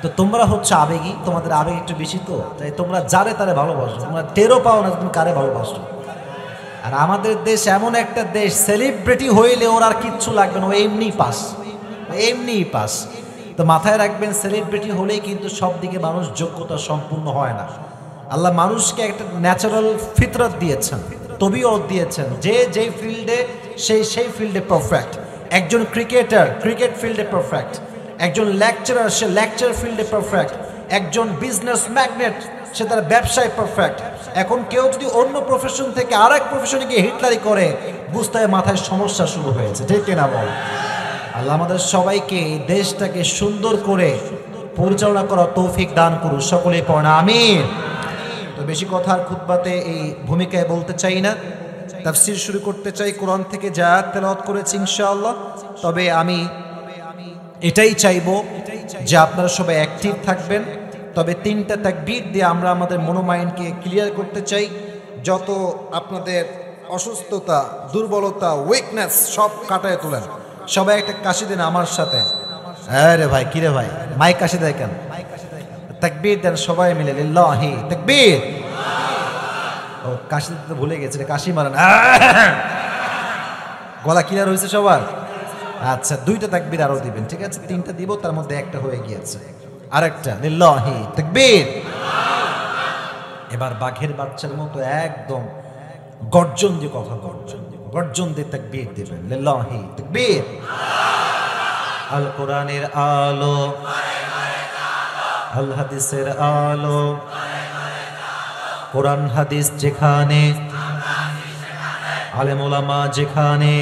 তো তোমরা হচ্ছে আবেগী, তোমাদের আবেগ একটু বেশি, তো তাই তোমরা যারে তারে ভালোবাসো, তোমরা টেরও পাও না তুমি কারে ভালোবাসো। আর আমাদের দেশ এমন একটা দেশ, সেলিব্রিটি হইলে ওর আর কিচ্ছু লাগবে না, ও এমনি পাস, এমনিই পাস। তো মাথায় রাখবেন, সেলিব্রিটি হলেই কিন্তু সব দিকে মানুষ যোগ্যতা সম্পূর্ণ হয় না। আল্লাহ মানুষকে একটা ন্যাচারাল ফিতরত দিয়েছেন, তবিয়ত দিয়েছেন, যে যেই ফিল্ডে সেই ফিল্ডে পারফেক্ট। একজন ক্রিকেটার ক্রিকেট ফিল্ডে পারফেক্ট, একজন লেকচারার সে লেকচার ফিল্ডে পারফেক্ট, একজন বিজনেস ম্যাগনেট সে তার ব্যবসায় পারফেক্ট। এখন কেউ যদি অন্য প্রফেশন থেকে আর এক প্রফেশনে গিয়ে হিটলারি করে, বুঝতে হয় মাথায় সমস্যা শুরু হয়েছে, ঠিক কিনা বল? আল্লাহ আমাদের সবাইকে এই দেশটাকে সুন্দর করে পরিচালনা করার তৌফিক দান করুন, সকলেই পড়া আমিন। তো বেশি কথার খুতবাতে এই ভূমিকায় বলতে চাই না, তাফসীর শুরু করতে চাই কোরআন থেকে যা আয়াত তেলাওয়াত করেছি ইনশাআল্লাহ। তবে আমি এটাই চাইবো যে আপনারা সবাই অ্যাক্টিভ থাকবেন। তবে 3টা তাকবীর দিয়ে আমরা আমাদের মনোমাইন্ডকে ক্লিয়ার করতে চাই। যত আপনাদের অসুস্থতা, দুর্বলতা, উইকনেস সব কাটায় তোলেন। সবাই একটা কাশি দেন আমার সাথে। আরে ভাই, কিরে ভাই, মাইক কাশি দেয় কেন? তাকবীর দেন সবাই মিলে, লিল্লাহি তাকবীর। ও কাশি দিতে ভুলে গেছে, কাশি মারেন। গলা ক্লিয়ার হয়েছে সবার? আচ্ছা, 2টা তাকবীর আরো দিবেন, ঠিক আছে? 3টা দিব, তার মধ্যে একটা হয়ে গিয়েছে, আরেকটা লিল্লাহি তাকবীর। এবার বাঘের বাচ্চার মতো একদম গর্জন দিয়ে কথা, গর্জন দিয়ে তাকবীর দিবেন, লিল্লাহি তাকবীর। আল কোরআনের আলো, আল হাদিসের আলো, কোরআন হাদিস যেখানে, আলেম ওলামা যেখানে,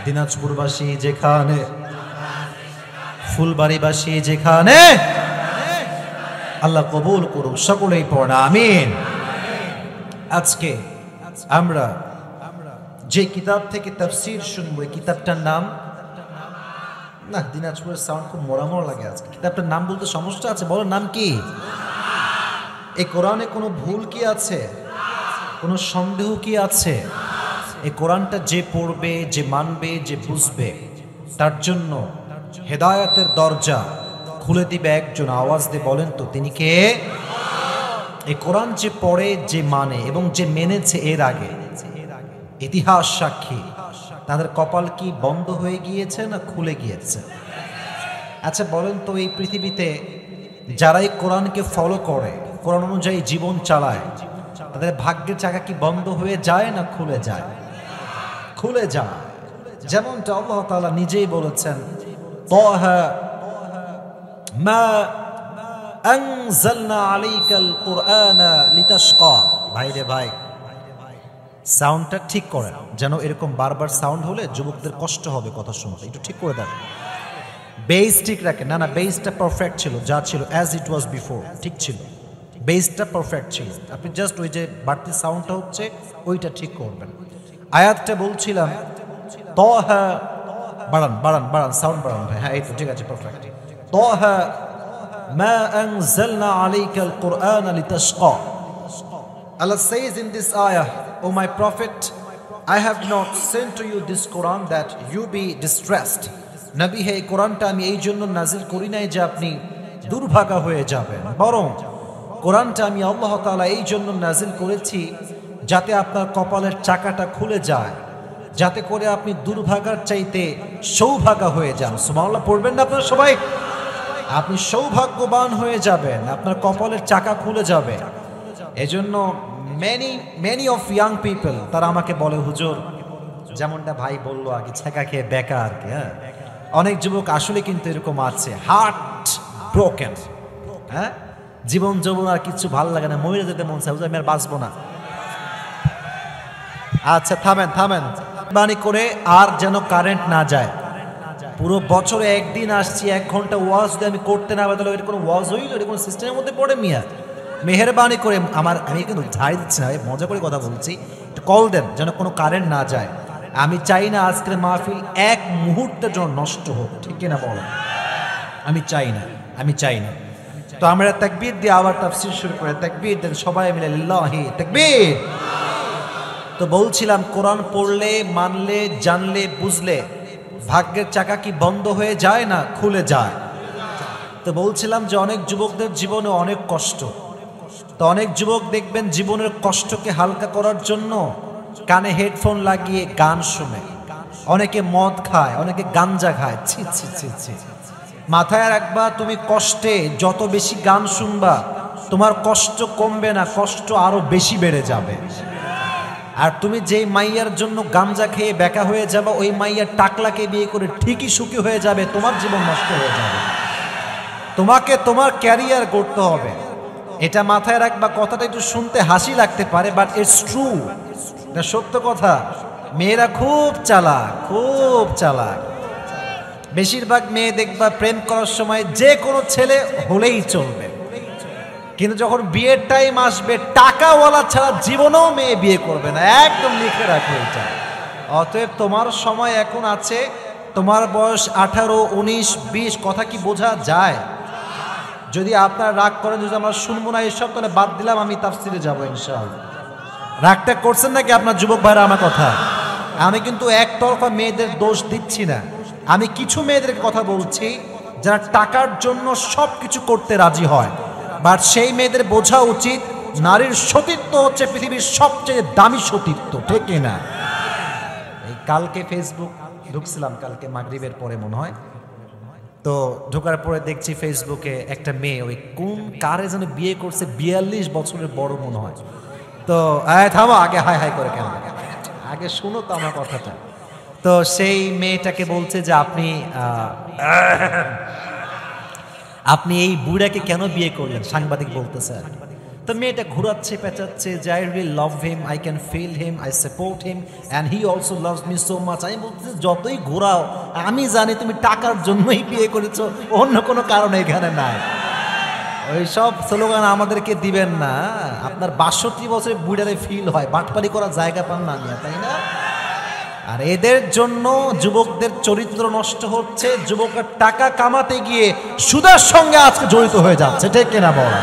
দিনাজপুরবাসী যেখানে, ফুলবাড়িবাসী যেখানে, আল্লাহ কবুল করুক, সকলেই পড়া আমিন। আজকে আমরা যে কিতাব থেকে তাফসীর শুনবো, এই কিতাবটার নাম, না দিনাজপুরের সাউন্ড খুব মোড়ামোড় লাগে আজকে, কিতাবটার নাম বলতে সমস্যা আছে, বলো নাম কি? এই কোরআনে কোনো ভুল কি আছে? কোনো সন্দেহ কি আছে? এই কোরআনটা যে পড়বে, যে মানবে, যে বুঝবে, তার জন্য হেদায়েতের দরজা খুলে দিবে একজন। আওয়াজ দিয়ে বলেন তো তিনি কে? এই কোরআন যে পড়ে, যে মানে এবং যে মেনেছে এর আগে, ইতিহাস সাক্ষী, তাদের কপাল কি বন্ধ হয়ে গিয়েছে না খুলে গিয়েছে? আচ্ছা বলেন তো, এই পৃথিবীতে যারা এই কোরআনকে ফলো করে, কোরআন অনুযায়ী জীবন চালায়, তাদের ভাগ্যের চাকা কি বন্ধ হয়ে যায় না খুলে যায়? খুলে যায়। যেমনটা আল্লাহ তাআলা নিজেই বলেছেন, তাহা মা আনজালনা আলাইকাল কুরআনা লিতাশকা। ভাই রে ভাই, সাউন্ডটা ঠিক করেন, যেন এরকম বারবার সাউন্ড হলে যুবকদের কষ্ট হবে কথা শুনতে, একটু ঠিক করে দেন। বেস ঠিক রাখেন। না না, বেসটা পারফেক্ট ছিল, যা ছিল অ্যাজ ইট ওয়াজ বিফোর, ঠিক ছিল, বেসটা পারফেক্ট ছিল। আপনি জাস্ট ওই যে বাড়তি সাউন্ডটা হচ্ছে ওইটা ঠিক করবেন। আয়াতটা বলছিলাম, তাহা, বাড়ান বাড়ান বাড়ান, সাউন্ড বাড়ান ভাই। হ্যাঁ, এই তো ঠিক আছে, পারফেক্ট। তাহা মা আনজালনা আলাইকাল কুরআনা লিতাশকা। Allah says in this ayah, O my prophet, I have not sent to you this Quran that you be distressed. নবী হে, এই কোরআনটা আমি এই জন্য নাজিল করি নাই যে আপনি দুর্ভাগা হয়ে যাবেন, বরং কোরআনটা আমি আল্লাহ তাআলা এই জন্য নাজিল করেছি যাতে আপনার কপালের চাকাটা খুলে যায়, যাতে করে আপনি দুর্ভাগার চাইতে সৌভাগা হয়ে যান। সুবহানাল্লাহ পড়বেন না আপনারা সবাই? আপনি সৌভাগ্যবান হয়ে যাবেন, আপনার কপালের চাকা খুলে যাবে। এজন্য মেনি অফ ইয়াং পিপল তারা আমাকে বলে, হুজুর, যেমনটা ভাই বললো আগে, ছেঁকা খেয়ে বেকা আর কি। হ্যাঁ, অনেক যুবক আসলে কিন্তু এরকম আছে, হার্ট ব্রোকেন। হ্যাঁ, জীবন যৌবন আর কিছু ভালো লাগে না, মরে যেতে মন চায়, আমি আর বাঁচবো না। আচ্ছা থামেন থামেন, বাণী করে আর যেন কারেন্ট না যায়। পুরো বছরে একদিন আসছি, 1 ঘন্টা ওয়াজ যদি আমি করতে না পারি, তাহলে এটা কোনো ওয়াজ হইল? এটা কোনো সিস্টেমের মধ্যে পড়ে? মিয়া মেহেরবানি করে আমি কিন্তু ঝাড়ি দিচ্ছি না, মজা করে কথা বলছি, একটু কল দেন যেন কোনো কারেন্ট না যায়। আমি চাই না আজকের মাহফিল 1 মুহূর্তের জন্য নষ্ট হোক, ঠিক কিনা বলো? আমি চাই না, আমি চাই না। তো আমরা তাকবীর দিয়ে আবার তাফসীর শুরু করে, তাকবীর দেন সবাই মিলে, লিল্লাহি তাকবীর। তো বলছিলাম, কোরআন পড়লে, মানলে, জানলে, বুঝলে ভাগ্যের চাকা কি বন্ধ হয়ে যায় না খুলে যায়? তো বলছিলাম যে অনেক যুবকদের জীবনে অনেক কষ্ট। তো অনেক যুবক দেখবেন জীবনের কষ্টকে হালকা করার জন্য কানে হেডফোন লাগিয়ে গান শুনে, অনেকে মদ খায়, অনেকে গাঞ্জা খায়। ছি ছি ছি ছি। মাথায় রাখবা, তুমি কষ্টে যত বেশি গান শুনবা তোমার কষ্ট কমবে না, কষ্ট আরো বেশি বেড়ে যাবে। আর তুমি যেই মাইয়ার জন্য গাঞ্জা খেয়ে বেকা হয়ে যাবে, ওই মাইয়ার টাকলাকে বিয়ে করে ঠিকই সুখী হয়ে যাবে, তোমার জীবন নষ্ট হয়ে যাবে। তোমাকে তোমার ক্যারিয়ার করতে হবে, এটা মাথায় রাখবা। কথাটা একটু শুনতে হাসি লাগতে পারে, বাট ইটস ট্রু, এটা সত্য কথা। মেয়েরা খুব চালাক, খুব চালাক। বেশিরভাগ মেয়ে দেখবা প্রেম করার সময় যে কোনো ছেলে হলেই চলবে, কিন্তু যখন বিয়ের টাইম আসবে টাকাওয়ালা ছাড়া জীবনেও মেয়ে বিয়ে করবে না। একদম লিখে রাখো এটা। অতএব তোমার সময় এখন আছে, তোমার বয়স 18, 19, 20, কথা কি বোঝা যায়? যদি আপনারা রাগ করেন, যদি আমরা শুনবো না এসব, তাহলে বাদ দিলাম, আমি তাফসিরে যাবো ইনশাআল্লাহ। রাগটা করছেন নাকি আপনার যুবক ভাইরা আমার কথা? আমি কিন্তু একতরফা মেয়েদের দোষ দিচ্ছি না, আমি কিছু মেয়েদের কথা বলছি যারা টাকার জন্য সব কিছু করতে রাজি হয়। বাট সেই মেয়েদের বোঝা উচিত নারীর সতীত্ব হচ্ছে পৃথিবীর সবচেয়ে দামি সতীত্ব, ঠিক না? এই কালকে ফেসবুক ঢুকছিলাম, কালকে মাগরিবের পরে মনে হয়, তো ঢোকার পরে দেখছি ফেসবুকে একটা মেয়ে, ওই কোন কারে যেন বিয়ে করছে, 42 বছরের বড় মনে হয়। তো থামো, আগে হাই হাই করে কেন, আগে শুনো তো আমার কথাটা। তো সেই মেয়েটাকে বলছে যে আপনি এই বুড়াকে কেন বিয়ে করলেন, সাংবাদিক বলতেছে। তো মেয়েটা ঘুরাচ্ছে পেঁচাচ্ছে যে I really love him, I can feel him, I support him and he also loves me so much. আমি বলতেছি যতই ঘোরাও, আমি জানি তুমি টাকার জন্যই বিয়ে করেছো, অন্য কোনো কারণ এখানে নাই। ওই সব স্লোগান আমাদেরকে দিবেন না। আপনার 62 বছরের বুড়ারে ফিল হয়, বাটপারি করার জায়গা পান না, তাই না? আর এদের জন্য যুবকদের চরিত্র নষ্ট হচ্ছে, যুবকরা টাকা কামাতে গিয়ে সুদের সঙ্গে আজকে জড়িত হয়ে যাচ্ছে, ঠিক কিনা বলা?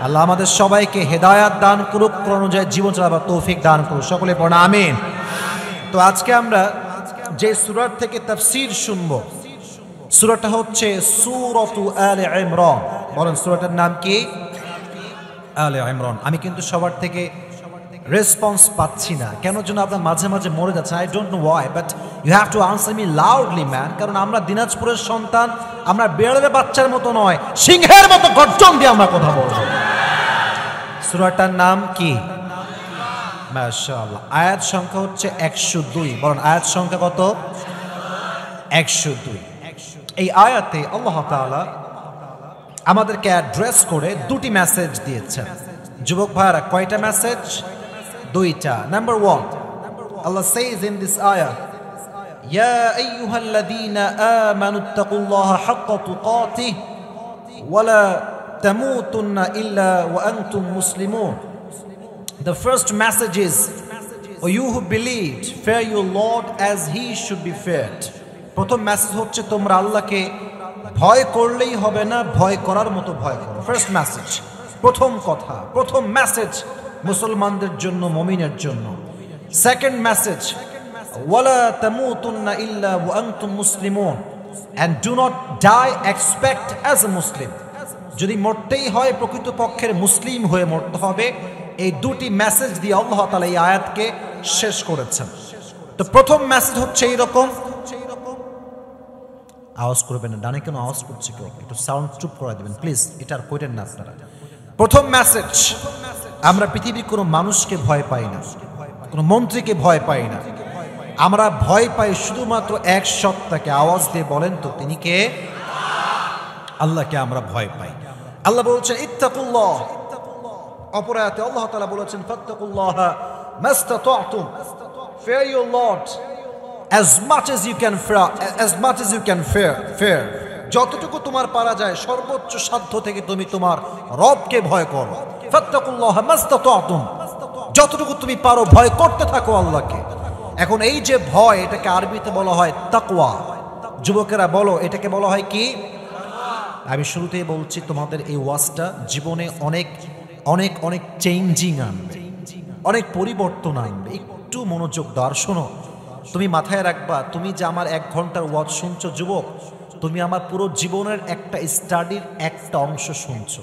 আল্লাহ আমাদের সবাইকে হেদায়াত দান করুক, অনুযায়ী জীবন চালাবার তৌফিক দান করুক, সকলে পড়ুন আমিন। তো আজকে আমরা যে সূরা থেকে তাফসীর শুনবো, সূরাটা হচ্ছে সূরাতু আলে ইমরান। বলেন সূরাটার নাম কি? আলে ইমরান। আমি কিন্তু সবার থেকে রেসপন্স পাচ্ছি না, কেন যেন আপনার মাঝে মাঝে মরে যাচ্ছে। I don't know why, but you have to answer me loudly man. কারণ আমরা দিনাজপুরের সন্তান, আমরা বিড়ালের বাচ্চার মতো নয়, সিংহের মতো গর্জন দিয়ে আমরা কথা বলবো। সূরাটার নাম কি? মাশাআল্লাহ। আয়াত সংখ্যা হচ্ছে 102। বলেন আয়াত সংখ্যা কত? 102। এই আয়াতে আল্লাহ তাআলা আমাদেরকে অ্যাড্রেস করে দুটি মেসেজ দিয়েছেন। যুবক ভাইরা, কয়টা মেসেজ? দুইটা। Number 1, Allah says in this ayah, Ya ayyuhalladhina amanu ittaqullaha haqqa tuqatih wa la tamutunna illa wa antum muslimun. The first message is, O you who believed, fear your Lord as he should be feared. প্রথম message হচ্ছে তোমরা আল্লাহকে ভয় করলেই হবে না, ভয় করার মতো ভয় করো। ফার্স্ট মেসেজ, প্রথম কথা, প্রথম মেসেজ মুসলমানদের জন্য, মুমিনের জন্য। সেকেন্ড মেসেজ, ওয়ালা তামুতুন্না ইল্লা ওয়া আনতুম মুসলিমুন, and do not die expect as a Muslim. যদি মরতেই হয় প্রকৃতপক্ষের মুসলিম হয়ে মরতে হবে। এই দুটি মেসেজ দিয়ে আল্লাহ তাআলা এই আয়াতকে শেষ করেছেন। তো প্রথম মেসেজ হচ্ছে এইরকম, আওয়াজ করবেন না, ডানে কেন আওয়াজ করছে কেউ? একটু সাউন্ড চুপ করে দিবেন প্লিজ, এটা আর কইতেন না আপনারা। প্রথম মেসেজ, আমরা পৃথিবীর কোনো মানুষকে ভয় পাই না, কোনো মন্ত্রীকে ভয় পাই না, আমরা ভয় পাই শুধুমাত্র এক সত্তাকে। আওয়াজ দিয়ে বলেন তো তিনি কে? আল্লাহকে আমরা ভয় পাই। আল্লাহ বলছেন ইত্তাকুল্লাহ। অপর আয়াতে আল্লাহ তাআলা বলেছেন ফাত্তাকুল্লাহা মাস্তাতা'তুম, fear your Lord as much as you can fear, as much as you can fear. যতটুকু তোমার পারা যায় সর্বোচ্চ সাধ্য থেকে তুমি তোমার রবকে ভয় করো। ফাত্তাকুল্লাহা মাস্তাতা'তুম, যতটুকু তুমি পারো ভয় করতে থাকো আল্লাহকে। এখন এই যে ভয়, এটাকে আরবিতে বলা হয় তাকওয়া। যুবকেরা বলো, এটাকে বলা হয় কি? আমি শুরুতেই বলছি, তোমাদের এই ওয়াজটা জীবনে অনেক অনেক অনেক চেঞ্জিং আনবে, অনেক পরিবর্তন আনবে। একটু মনোযোগ দাও আর শোনো। তুমি মাথায় রাখবা, তুমি যে আমার 1 ঘন্টার ওয়াজ শুনছো যুবক, তুমি আমার পুরো জীবনের একটা স্টাডির একটা অংশ শুনছো।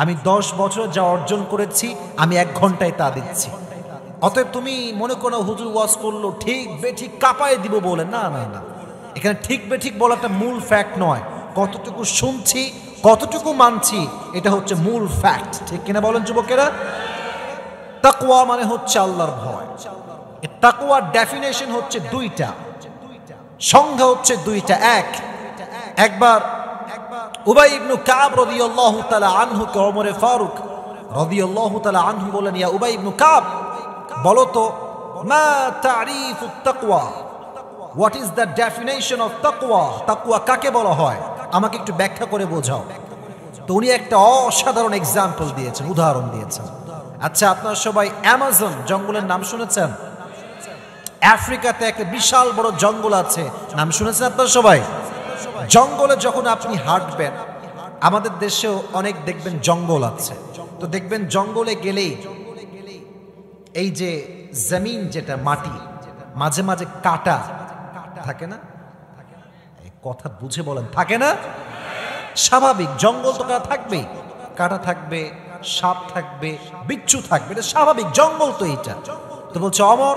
আমি 10 বছর যা অর্জন করেছি আমি 1 ঘন্টায় তা দিচ্ছি। অতএব তুমি মনে করো হুজুর ওয়াজ করলো ঠিক বেঠিক কাঁপায় দিব বলে, না না না, এখানে ঠিক বেঠিক বলাটা মূল ফ্যাক্ট নয়, কতটুকু শুনছি কতটুকু মানছি এটা হচ্ছে মূল ফ্যাক্ট। ঠিক কিনা বলেন যুবকেরা? তাকওয়া মানে হচ্ছে আল্লাহর ভয়। তাকওয়ার ডেফিনেশন হচ্ছে দুইটা, সংজ্ঞা হচ্ছে দুইটা। একবার উবাই ইবনে কাব রাদিয়াল্লাহু তাআলা আনহু কে ওমর ফারুক রাদিয়াল্লাহু তাআলা আনহু বলেন, ইয়া উবাই ইবনে কাব, বলো তো মা তারিফুত তাকওয়া, what is the definition of তাকওয়া, তাকওয়া কাকে বলা হয়, আমাকে একটু ব্যাখ্যা করে বোঝাও। তো উনি একটা অসাধারণ এক্সাম্পল দিয়েছেন, উদাহরণ দিয়েছেন। আচ্ছা, আপনারা সবাই অ্যামাজন জঙ্গলের নাম শুনেছেন? আফ্রিকাতে একটা বিশাল বড় জঙ্গল আছে, নাম শুনেছেন আপনারা সবাই? জঙ্গলে যখন আপনি হাঁটবেন, আমাদের দেশেও অনেক দেখবেন জঙ্গল আছে, তো দেখবেন জঙ্গলে গেলেই এই যে জমিন, যেটা মাটি, মাঝে মাঝে কাটা থাকে না? কথা বুঝে বলেন, থাকে না? স্বাভাবিক, জঙ্গল তো কাটা থাকবেই, কাটা থাকবে, সাপ থাকবে, বিচ্ছু থাকবে, এটা স্বাভাবিক, জঙ্গল তো এইটা। তো বলছে অমর,